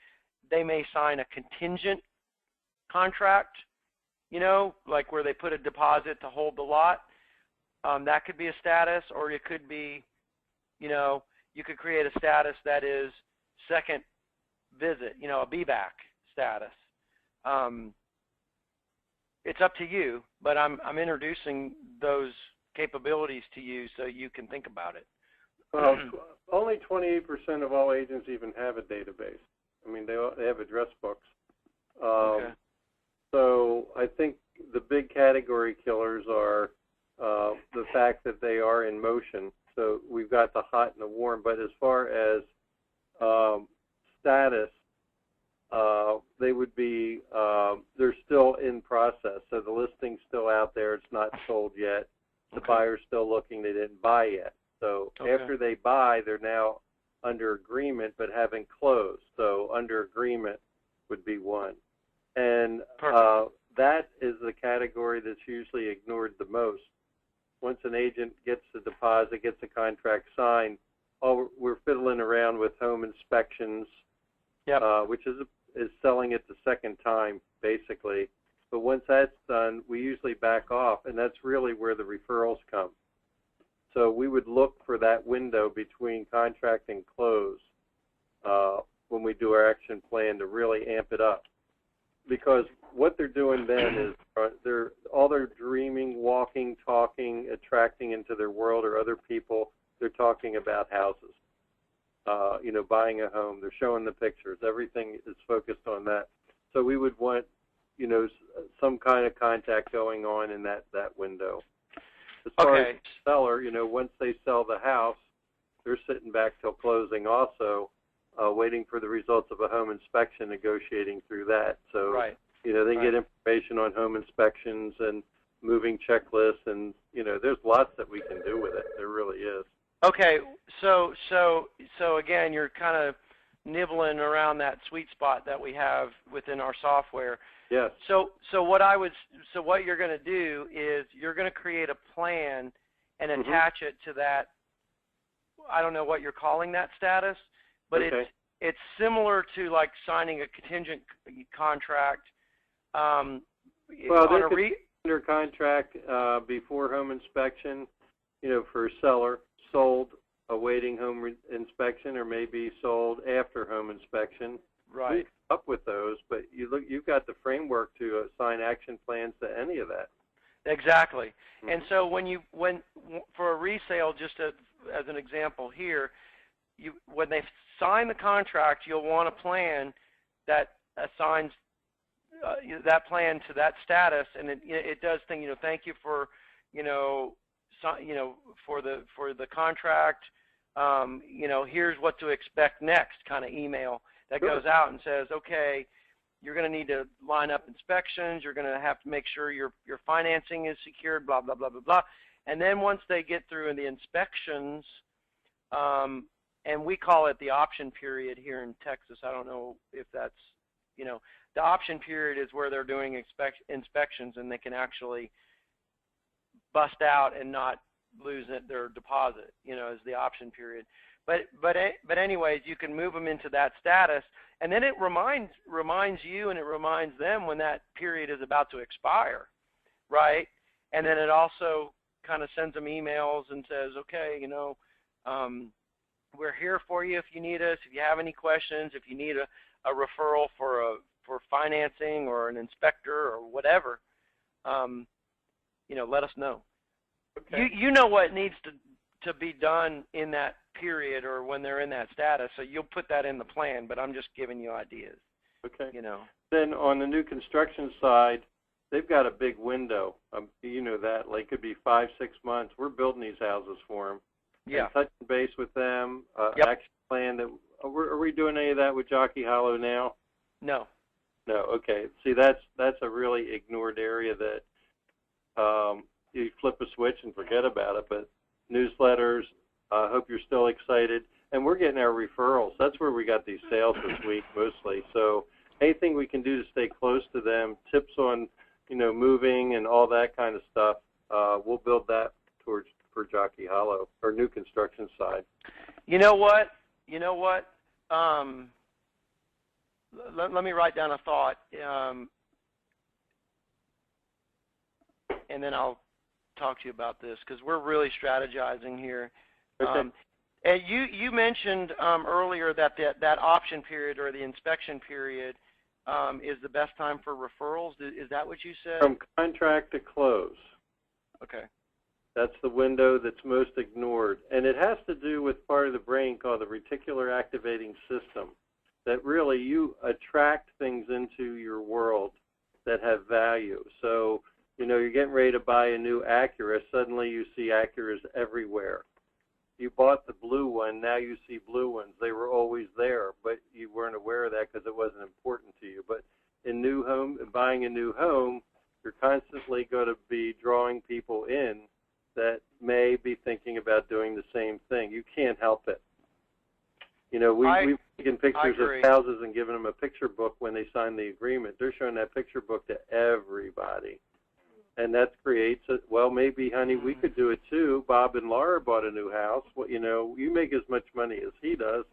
They may sign a contingent contract, like where they put a deposit to hold the lot. That could be a status, or it could be, you could create a status that is second visit, a be-back status. It's up to you, but I'm introducing those capabilities to you so you can think about it. Well, only 28% of all agents even have a database. I mean, they have address books. Okay. So I think the big category killers are the fact that they are in motion. So we've got the hot and the warm, but as far as status, they would be, they're still in process. So the listing's still out there. It's not sold yet. The buyer's still looking. They didn't buy yet. So after they buy, they're now under agreement but haven't closed. So under agreement would be one. And that is the category that's usually ignored the most. Once an agent gets the deposit, gets the contract signed, we're fiddling around with home inspections, which is selling it the second time, basically. But once that's done, we usually back off, and that's really where the referrals come. So we would look for that window between contract and close when we do our action plan to really amp it up. Because what they're doing then is they're dreaming, walking, talking, attracting into their world or other people. They're talking about houses, buying a home. They're showing the pictures. Everything is focused on that. So we would want, some kind of contact going on in that window. As far as the seller, once they sell the house, they're sitting back till closing also, waiting for the results of a home inspection, negotiating through that. So, they get information on home inspections and moving checklists, and, there's lots that we can do with it. There really is. Okay, so again, you're kind of nibbling around that sweet spot that we have within our software. Yes. So what you're going to do is you're going to create a plan and attach it to that. I don't know what you're calling that status, but it's similar to like signing a contingent contract. Well, they're under contract before home inspection, for a seller, sold awaiting home inspection, or maybe sold after home inspection. Right. We come up with those, but you've got the framework to assign action plans to any of that. Exactly. And so when for a resale, just as an example here, when they sign the contract, you'll want a plan that assigns that plan to that status, and it does things. Thank you for for the contract. Here's what to expect next, kind of email that goes out and says, okay, you're going to need to line up inspections. You're going to have to make sure your financing is secured, blah, blah, blah, blah, blah. And then once they get through the inspections, and we call it the option period here in Texas. I don't know if that's, the option period is where they're doing inspections and they can actually bust out and not lose their deposit, is the option period. But anyways, you can move them into that status, and then it reminds you and it reminds them when that period is about to expire, right? And then it also kind of sends them emails and says, okay, we're here for you if you need us, if you have any questions, if you need a referral for financing or an inspector or whatever, let us know. Okay. You know what needs to be done in that period or when they're in that status, so you'll put that in the plan, but I'm just giving you ideas. Okay. Then on the new construction side, they've got a big window. That, like, it could be 5-6 months. We're building these houses for them. Yeah. And touching base with them, action plan. Are we doing any of that with Jockey Hollow now? No. No. Okay. See, that's a really ignored area that you flip a switch and forget about it. But newsletters, I hope you're still excited. And we're getting our referrals. That's where we got these sales this week mostly. So anything we can do to stay close to them, tips on, moving and all that kind of stuff, we'll build that for Jockey Hollow, or new construction side. You know what? Let me write down a thought, and then I'll talk to you about this, because we're really strategizing here. Okay. And you mentioned earlier that that option period or the inspection period is the best time for referrals. Is that what you said? From contract to close. Okay. That's the window that's most ignored. And it has to do with part of the brain called the reticular activating system, that really you attract things into your world that have value. So, you're getting ready to buy a new Acura. Suddenly you see Acuras everywhere. You bought the blue one. Now you see blue ones. They were always there, but you weren't aware of that because it wasn't important to you. But in buying a new home, you're constantly going to be drawing people in that may be thinking about doing the same thing. You can't help it. We've taken pictures of houses and given them a picture book when they sign the agreement. They're showing that picture book to everybody. And that creates maybe, honey, we could do it too. Bob and Laura bought a new house. Well, you make as much money as he does.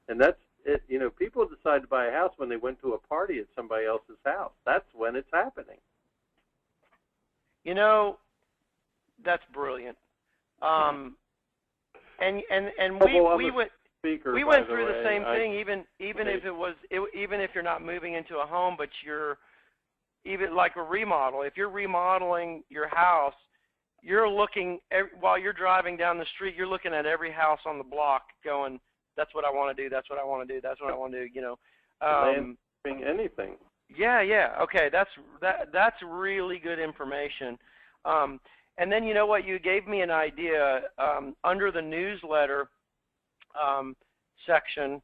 And that's it. People decide to buy a house when they went to a party at somebody else's house. That's when it's happening. That's brilliant. And we went through the same thing, even if you're not moving into a home, but you're even like a remodel. If you're remodeling your house, you're looking while you're driving down the street, you're looking at every house on the block, going, "That's what I want to do. That's what I want to do. That's what I want to do." Anything. Yeah. Okay, that's really good information. And then you gave me an idea under the newsletter section.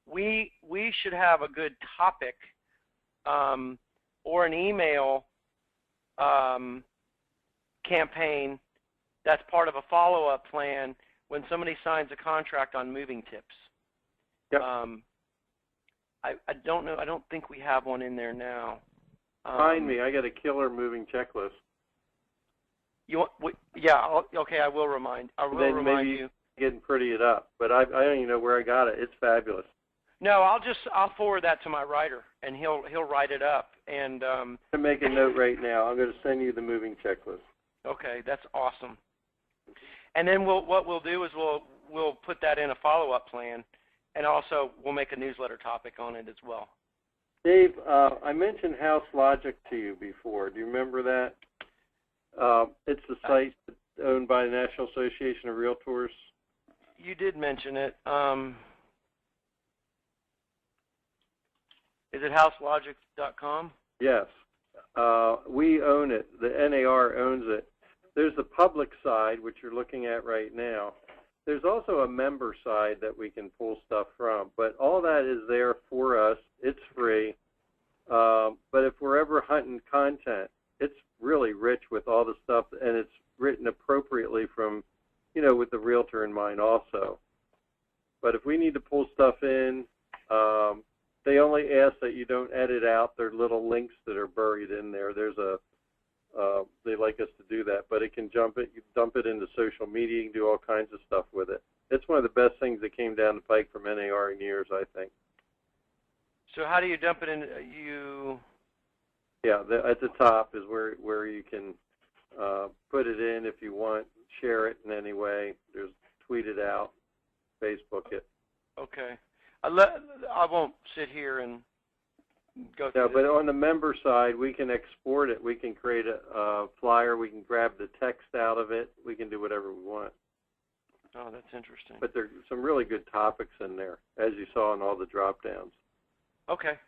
We should have a good topic or an email campaign that's part of a follow-up plan when somebody signs a contract on moving tips. Yep. I don't know. I don't think we have one in there now. Find me. I got a killer moving checklist. Okay. I will remind you. Getting pretty it up, but I don't even know where I got it. It's fabulous. No, I'll forward that to my writer, and he'll write it up. And I'm going to make a note right now. I'm going to send you the moving checklist. Okay, that's awesome. And then what we'll do is we'll put that in a follow-up plan, and also we'll make a newsletter topic on it as well. Dave, I mentioned House Logic to you before. Do you remember that? It's the site owned by the National Association of Realtors. You did mention it. Is it houselogic.com? Yes. We own it. The NAR owns it. There's the public side, which you're looking at right now. There's also a member side that we can pull stuff from. But all that is there for us. It's free. But if we're ever hunting content, it's really rich with all the stuff, and it's written appropriately from, with the realtor in mind also. But if we need to pull stuff in, they only ask that you don't edit out their little links that are buried in there. They like us to do that, but you dump it into social media, you can do all kinds of stuff with it. It's one of the best things that came down the pike from NAR in years, I think. So how do you dump it in? Yeah, at the top is where you can put it in if you want, share it in any way. There's tweet it out, Facebook it. Okay. I won't sit here and go through No, but on the member side, we can export it. We can create a flyer. We can grab the text out of it. We can do whatever we want. Oh, that's interesting. But there's some really good topics in there, as you saw in all the drop-downs. Okay.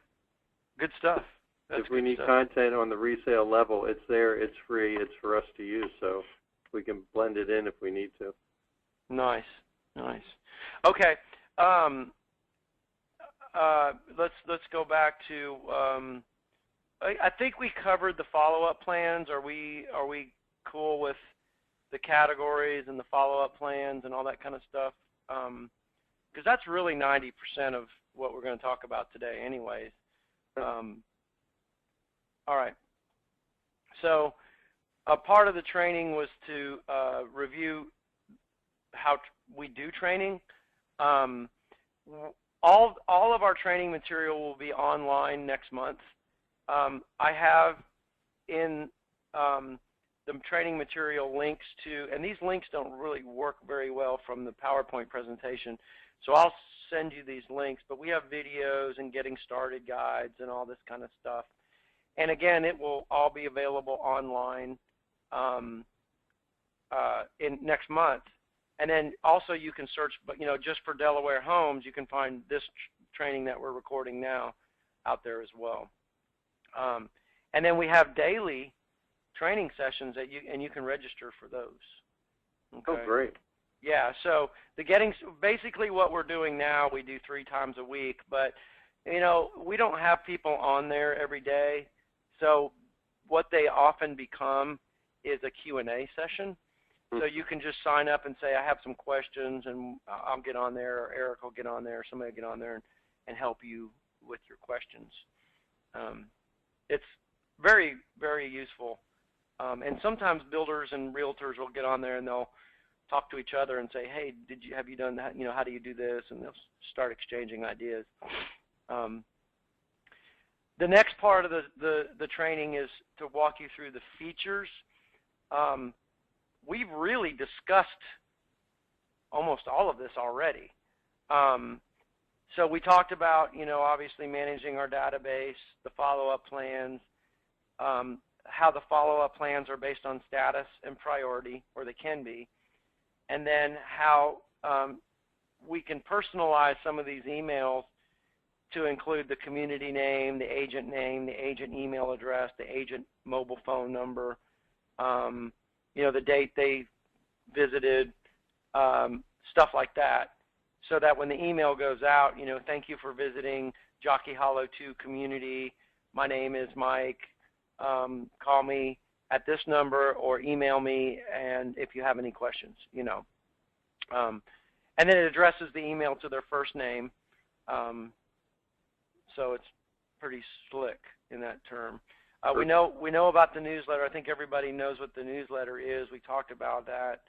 Good stuff. That's if we need content on the resale level, it's there. It's free. It's for us to use, so we can blend it in if we need to. Nice. Okay. Let's go back to. I think we covered the follow-up plans. Are we cool with the categories and the follow-up plans and all that kind of stuff? Because that's really 90% of what we're going to talk about today anyways. All right. So a part of the training was to review how we do training. All of our training material will be online next month. I have in the training material links to, and these links don't really work very well from the PowerPoint presentation, so I'll send you these links, but we have videos and getting started guides and all this kind of stuff. And again, it will all be available online in next month. And then also you can search, but just for Delaware homes, you can find this training that we're recording now out there as well. And then we have daily training sessions that you can register for those. Okay. Oh, great. Yeah, so basically what we're doing now, we do 3 times a week, but we don't have people on there every day. So what they often become is a Q&A session. So you can just sign up and say, I have some questions, and I'll get on there, or Eric will get on there, or somebody will get on there and help you with your questions. It's very, very useful. And sometimes builders and realtors will get on there and they'll talk to each other and say, hey, have you done that? How do you do this? And they'll start exchanging ideas. The next part of the training is to walk you through the features. We've really discussed almost all of this already. So we talked about, obviously managing our database, the follow-up plans, how the follow-up plans are based on status and priority, or they can be, and then how we can personalize some of these emails to include the community name, the agent email address, the agent mobile phone number, the date they visited, stuff like that, so that when the email goes out, thank you for visiting Jockey Hollow 2 community. My name is Mike. Call me at this number or email me, and if you have any questions, and then it addresses the email to their first name, so it's pretty slick in that term. We know about the newsletter. I think everybody knows what the newsletter is. We talked about that.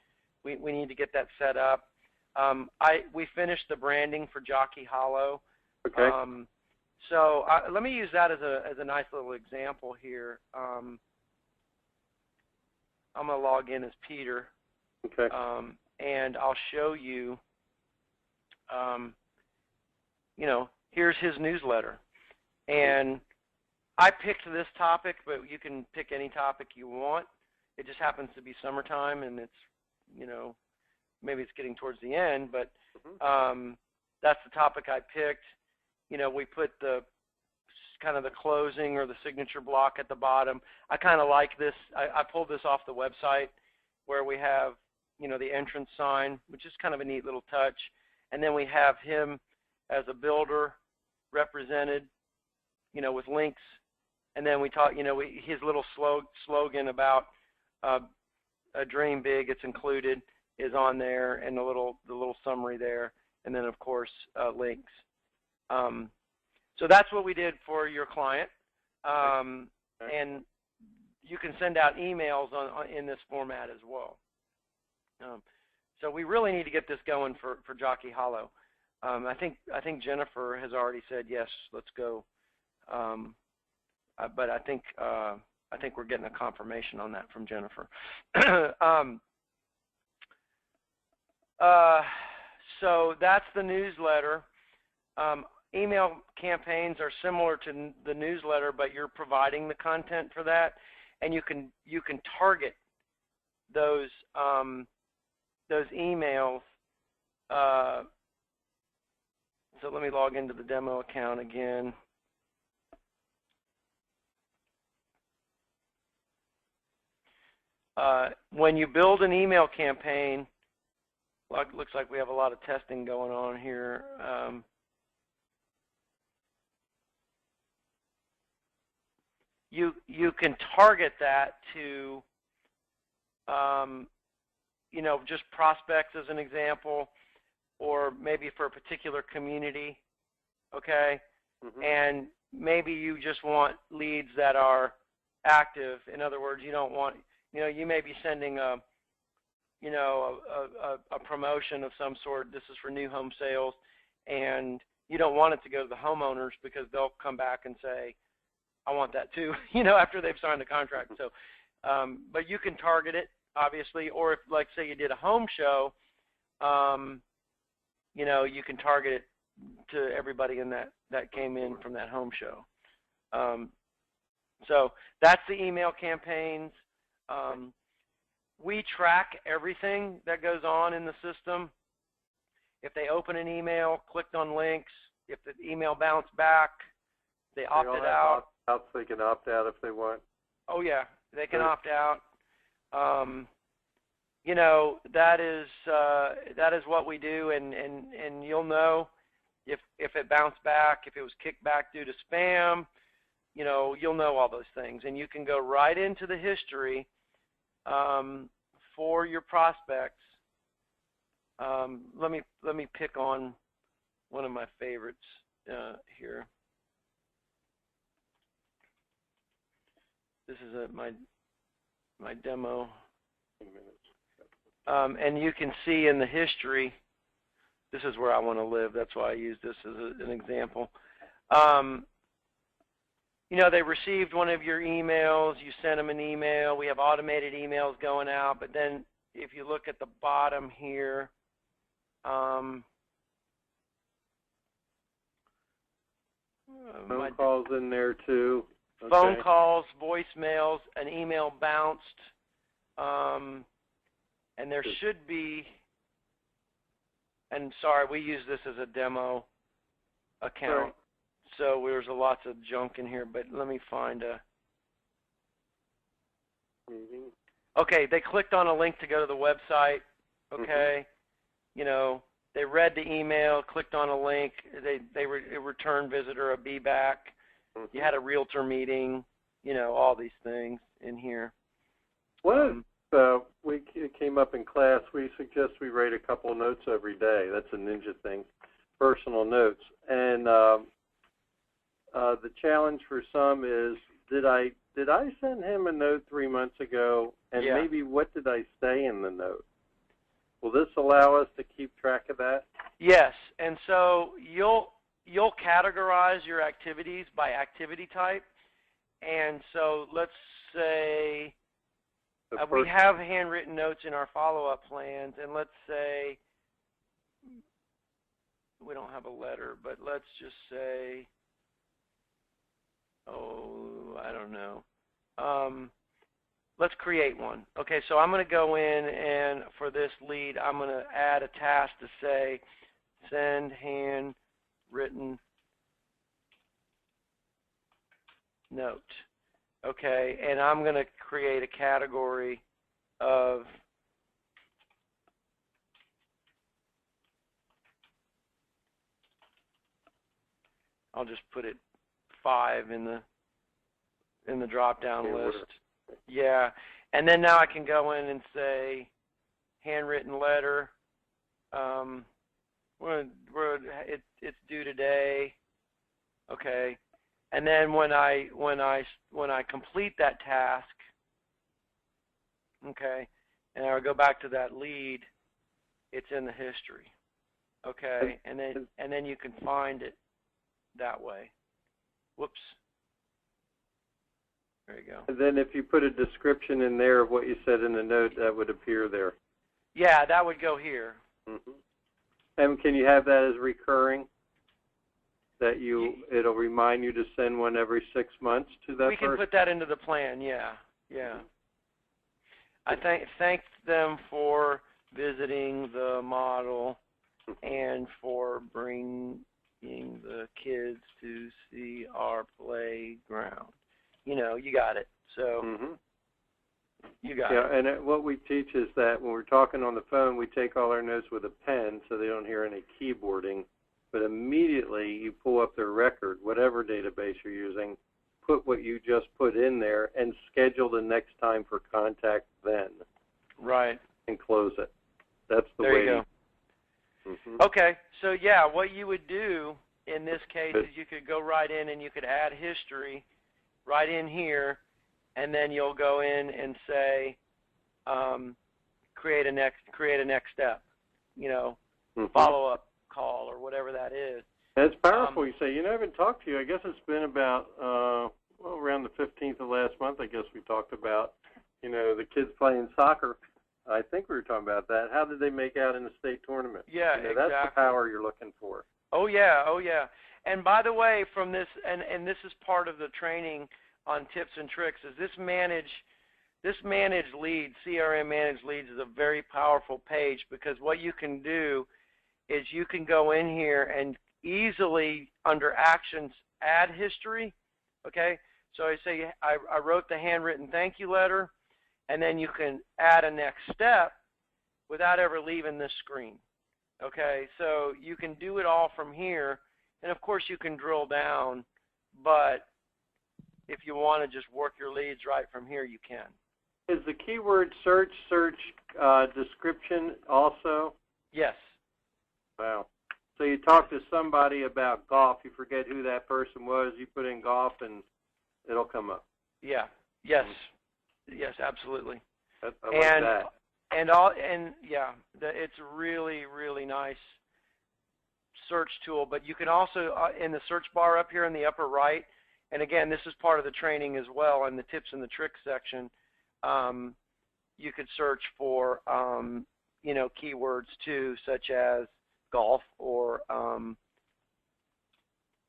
We need to get that set up. We finished the branding for Jockey Hollow. Okay. So let me use that as a nice little example here. I'm going to log in as Peter. Okay. And I'll show you, here's his newsletter. And I picked this topic, but you can pick any topic you want. It just happens to be summertime, and it's, maybe it's getting towards the end, but that's the topic I picked. We put the kind of the closing or the signature block at the bottom. I kind of like this. I pulled this off the website where we have, the entrance sign, which is kind of a neat little touch. And then we have him as a builder represented, with links. And then we talk, his little slogan about a dream big, it's included, is on there, and the little summary there. And then, of course, links. So that's what we did for your client, and you can send out emails in this format as well. So we really need to get this going for Jockey Hollow. I think Jennifer has already said yes, let's go, but I think we're getting a confirmation on that from Jennifer. So that's the newsletter. Email campaigns are similar to the newsletter, but you're providing the content for that, and you can target those emails. So let me log into the demo account again. When you build an email campaign, looks like we have a lot of testing going on here. You can target that to you know, just prospects as an example, or maybe for a particular community, okay? And maybe you just want leads that are active. In other words, you don't want, you know, you may be sending a, you know, a promotion of some sort. This is for new home sales, and you don't want it to go to the homeowners because they'll come back and say, I want that too, you know, after they've signed the contract. So, but you can target it, obviously, or if, like, say you did a home show, you know, you can target it to everybody in that came in from that home show. So that's the email campaigns. We track everything that goes on in the system. If they open an email, clicked on links, if the email bounced back, they opted out. They can opt out if they want. Oh yeah, they can opt out. You know, that is what we do, and you'll know if it bounced back, if it was kicked back due to spam. You know, you'll know all those things, and you can go right into the history for your prospects. Let me pick on one of my favorites here. This is my demo, and you can see in the history. This is where I want to live. That's why I use this as an example. You know, they received one of your emails. You sent them an email. We have automated emails going out. But then if you look at the bottom here, phone calls in there too. Okay. Phone calls, voicemails, an email bounced, and there should be, and sorry, we use this as a demo account. Right. So there's lots of junk in here, but let me find a. Okay, they clicked on a link to go to the website. Okay, you know, they read the email, clicked on a link. They return visitor a be back. You had a realtor meeting. You know, all these things in here. We came up in class. We suggest we write a couple notes every day. That's a ninja thing, personal notes, and. The challenge for some is, did I send him a note 3 months ago, and maybe what did I say in the note? Will this allow us to keep track of that? Yes, and so you'll categorize your activities by activity type, and so let's say we have handwritten notes in our follow-up plans, and let's say we don't have a letter, but let's just say, oh, I don't know. Let's create one. Okay, so I'm going to go in, and for this lead, I'm going to add a task to say, send handwritten note. Okay, and I'm going to create a category of I'll just put it 5 in the drop-down list. Yeah, and then now I can go in and say handwritten letter. It's due today. Okay, and then when I complete that task, okay, and I go back to that lead, it's in the history. Okay, and then you can find it that way. Whoops. There you go. And then if you put a description in there of what you said in the note, that would appear there. Yeah, that would go here. And can you have that as recurring? That it'll remind you to send one every 6 months to that person? We can put that into the plan, yeah. I thank them for visiting the model and for bringing the kids to see our playground. You know, you got it. So you got it. Yeah, and what we teach is that when we're talking on the phone, we take all our notes with a pen so they don't hear any keyboarding. But immediately you pull up their record, whatever database you're using, put what you just put in there, and schedule the next time for contact then. Right. and close it. That's the there way. You go. Okay, so yeah, what you would do in this case is you could go right in and you could add history right in here, and then you'll go in and say create a next step, follow-up call or whatever that is. It's powerful. You say, I haven't talked to you. I guess it's been about around the 15th of last month. I guess we talked about the kids playing soccer. I think we were talking about that. How did they make out in the state tournament? Yeah, exactly. That's the power you're looking for. Oh yeah. And by the way, from this, and this is part of the training on tips and tricks, is this manage leads, CRM managed leads, is a very powerful page, because what you can do is you can go in here and easily under actions add history. Okay, so I say I wrote the handwritten thank you letter, and then you can add a next step without ever leaving this screen. Okay, so you can do it all from here, and of course you can drill down, but if you want to just work your leads right from here, you can. Is the keyword search description also? Yes. Wow. So you talk to somebody about golf, you forget who that person was, you put in golf, and it'll come up. Yeah. Yes. Yes, absolutely. I like that. It's really, really nice search tool. But you can also, in the search bar up here in the upper right, and again, this is part of the training as well, in the tips and the tricks section, you could search for, keywords too, such as golf or.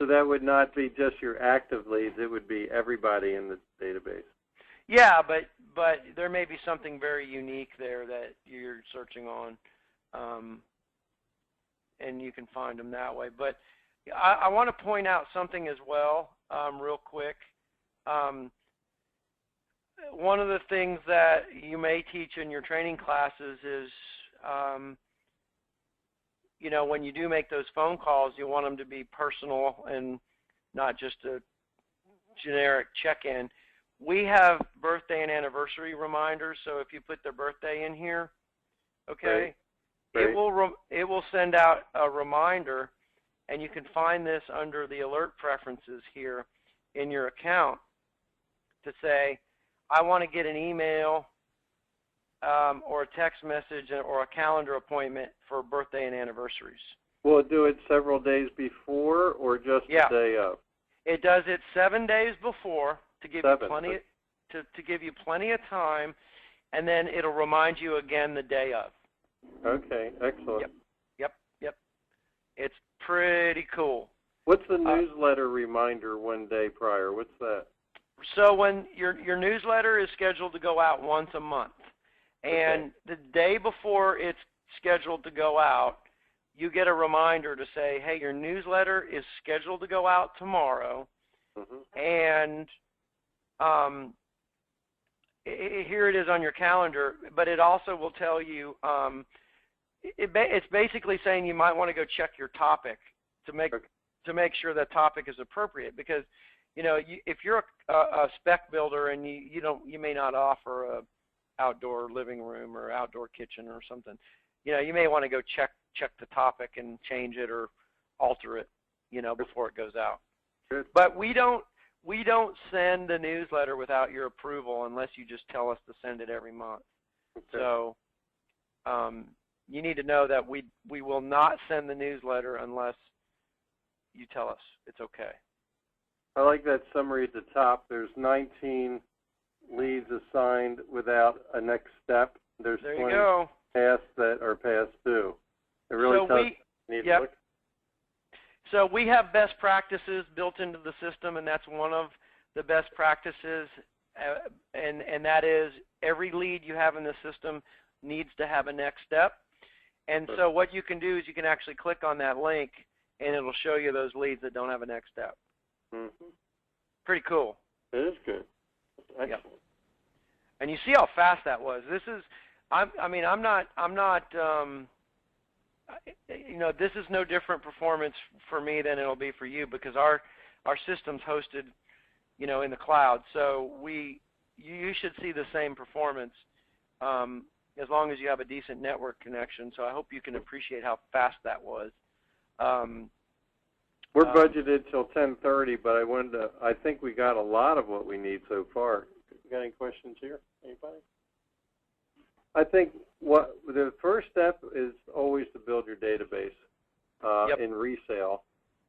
So that would not be just your active leads; it would be everybody in the database. Yeah, but there may be something very unique there that you're searching on, and you can find them that way. But I want to point out something as well, real quick. One of the things that you may teach in your training classes is, when you do make those phone calls, you want them to be personal and not just a generic check-in. We have birthday and anniversary reminders, so if you put their birthday in here, okay, Right. it will send out a reminder, and you can find this under the alert preferences here in your account to say, I want to get an email or a text message or a calendar appointment for birthday and anniversaries. Will it do it several days before or just the day of? It does it 7 days before to give you plenty of time, and then it'll remind you again the day of. Okay, excellent. Yep. It's pretty cool. What's the newsletter reminder one day prior? What's that? So when your newsletter is scheduled to go out once a month, and the day before it's scheduled to go out, you get a reminder to say, hey, your newsletter is scheduled to go out tomorrow, and here it is on your calendar, but it also will tell you, it's basically saying you might want to go check your topic to make sure that topic is appropriate, because if you're a spec builder and you may not offer a outdoor living room or outdoor kitchen or something, you may want to go check the topic and change it or alter it, before it goes out. Good. But we don't send the newsletter without your approval unless you just tell us to send it every month. Okay. So you need to know that we will not send the newsletter unless you tell us it's okay. I like that summary at the top. There's 19 leads assigned without a next step. There's 20 tasks that are past due. It really need to look. So we have best practices built into the system, and that's one of the best practices, and that is every lead you have in the system needs to have a next step. And so what you can do is you can actually click on that link, and it'll show you those leads that don't have a next step. Pretty cool. It is good. Excellent. Yep. And you see how fast that was. This is, this is no different performance for me than it'll be for you, because our system's hosted, in the cloud. So you should see the same performance as long as you have a decent network connection. So I hope you can appreciate how fast that was. We're budgeted till 10:30, but I think we got a lot of what we need so far. You got any questions here? Anybody? I think the first step is always to build your database in resale.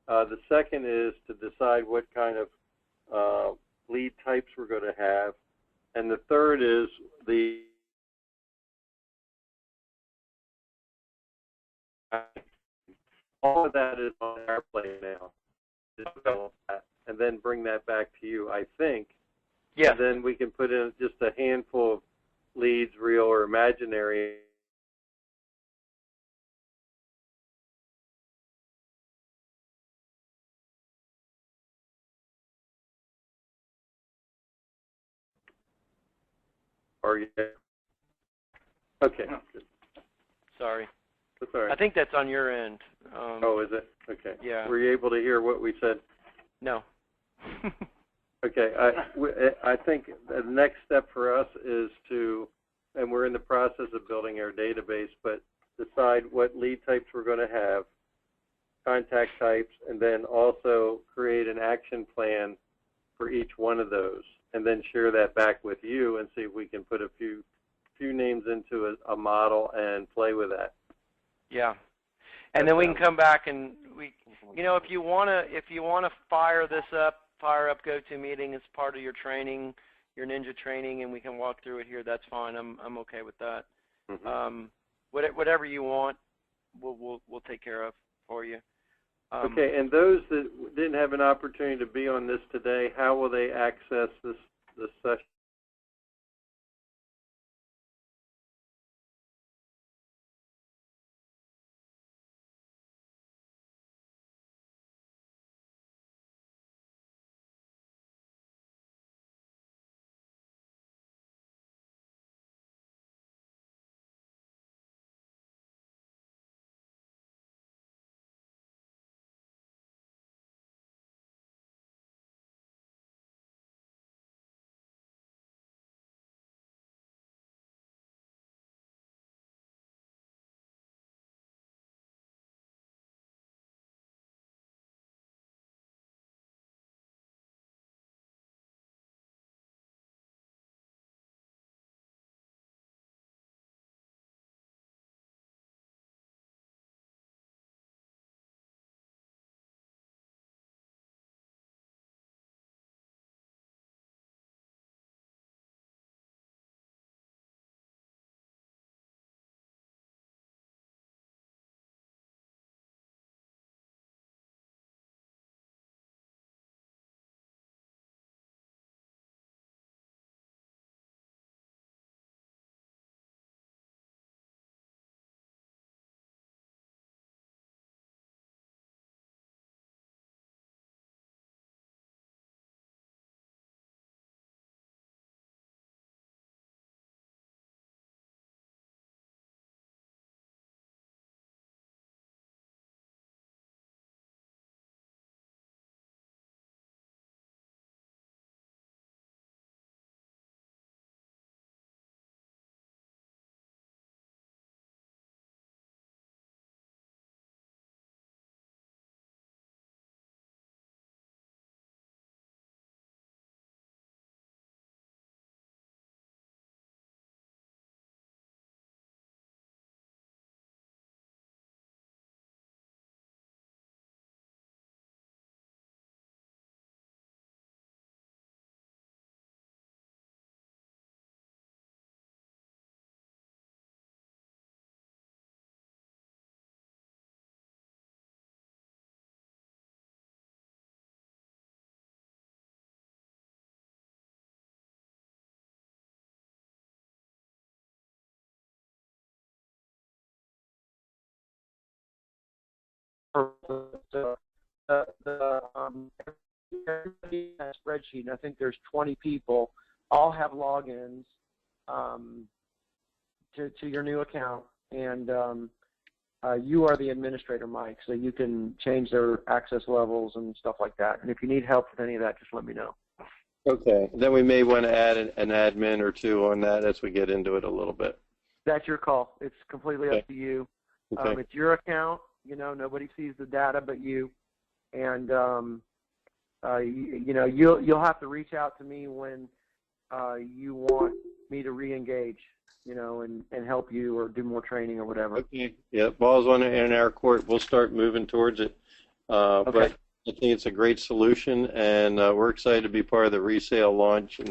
The second is to decide what kind of lead types we're going to have. And the third is all of that is on our plate now. Develop that, and then bring that back to you, I think. Yeah. And then we can put in just a handful of leads, real or imaginary. Are you there? Okay. Sorry. That's all right. I think that's on your end. Oh, is it? Okay. Yeah. Were you able to hear what we said? No. Okay. I think the next step for us is to, and we're in the process of building our database, but decide what lead types we're going to have, contact types, and then also create an action plan for each one of those, and then share that back with you and see if we can put a few names into a model and play with that. Yeah. And then we can come back and if you wanna fire up GoToMeeting as part of your training, your Ninja training, and we can walk through it here. That's fine. I'm okay with that. Mm-hmm. Whatever you want, we'll take care of for you. Okay. And those that didn't have an opportunity to be on this today, how will they access this session? Everybody has a spreadsheet, and I think there's 20 people, all have logins to your new account, and you are the administrator, Mike, so you can change their access levels and stuff like that. And if you need help with any of that, just let me know. Okay. Then we may want to add an admin or two on that as we get into it a little bit. That's your call. It's completely up to you. Okay. It's your account. You know, nobody sees the data but you. And you know, you'll have to reach out to me when you want me to re-engage, you know, and help you or do more training or whatever. Okay. Yeah, ball's in our court. We'll start moving towards it. Okay. But I think it's a great solution, and we're excited to be part of the resale launch. And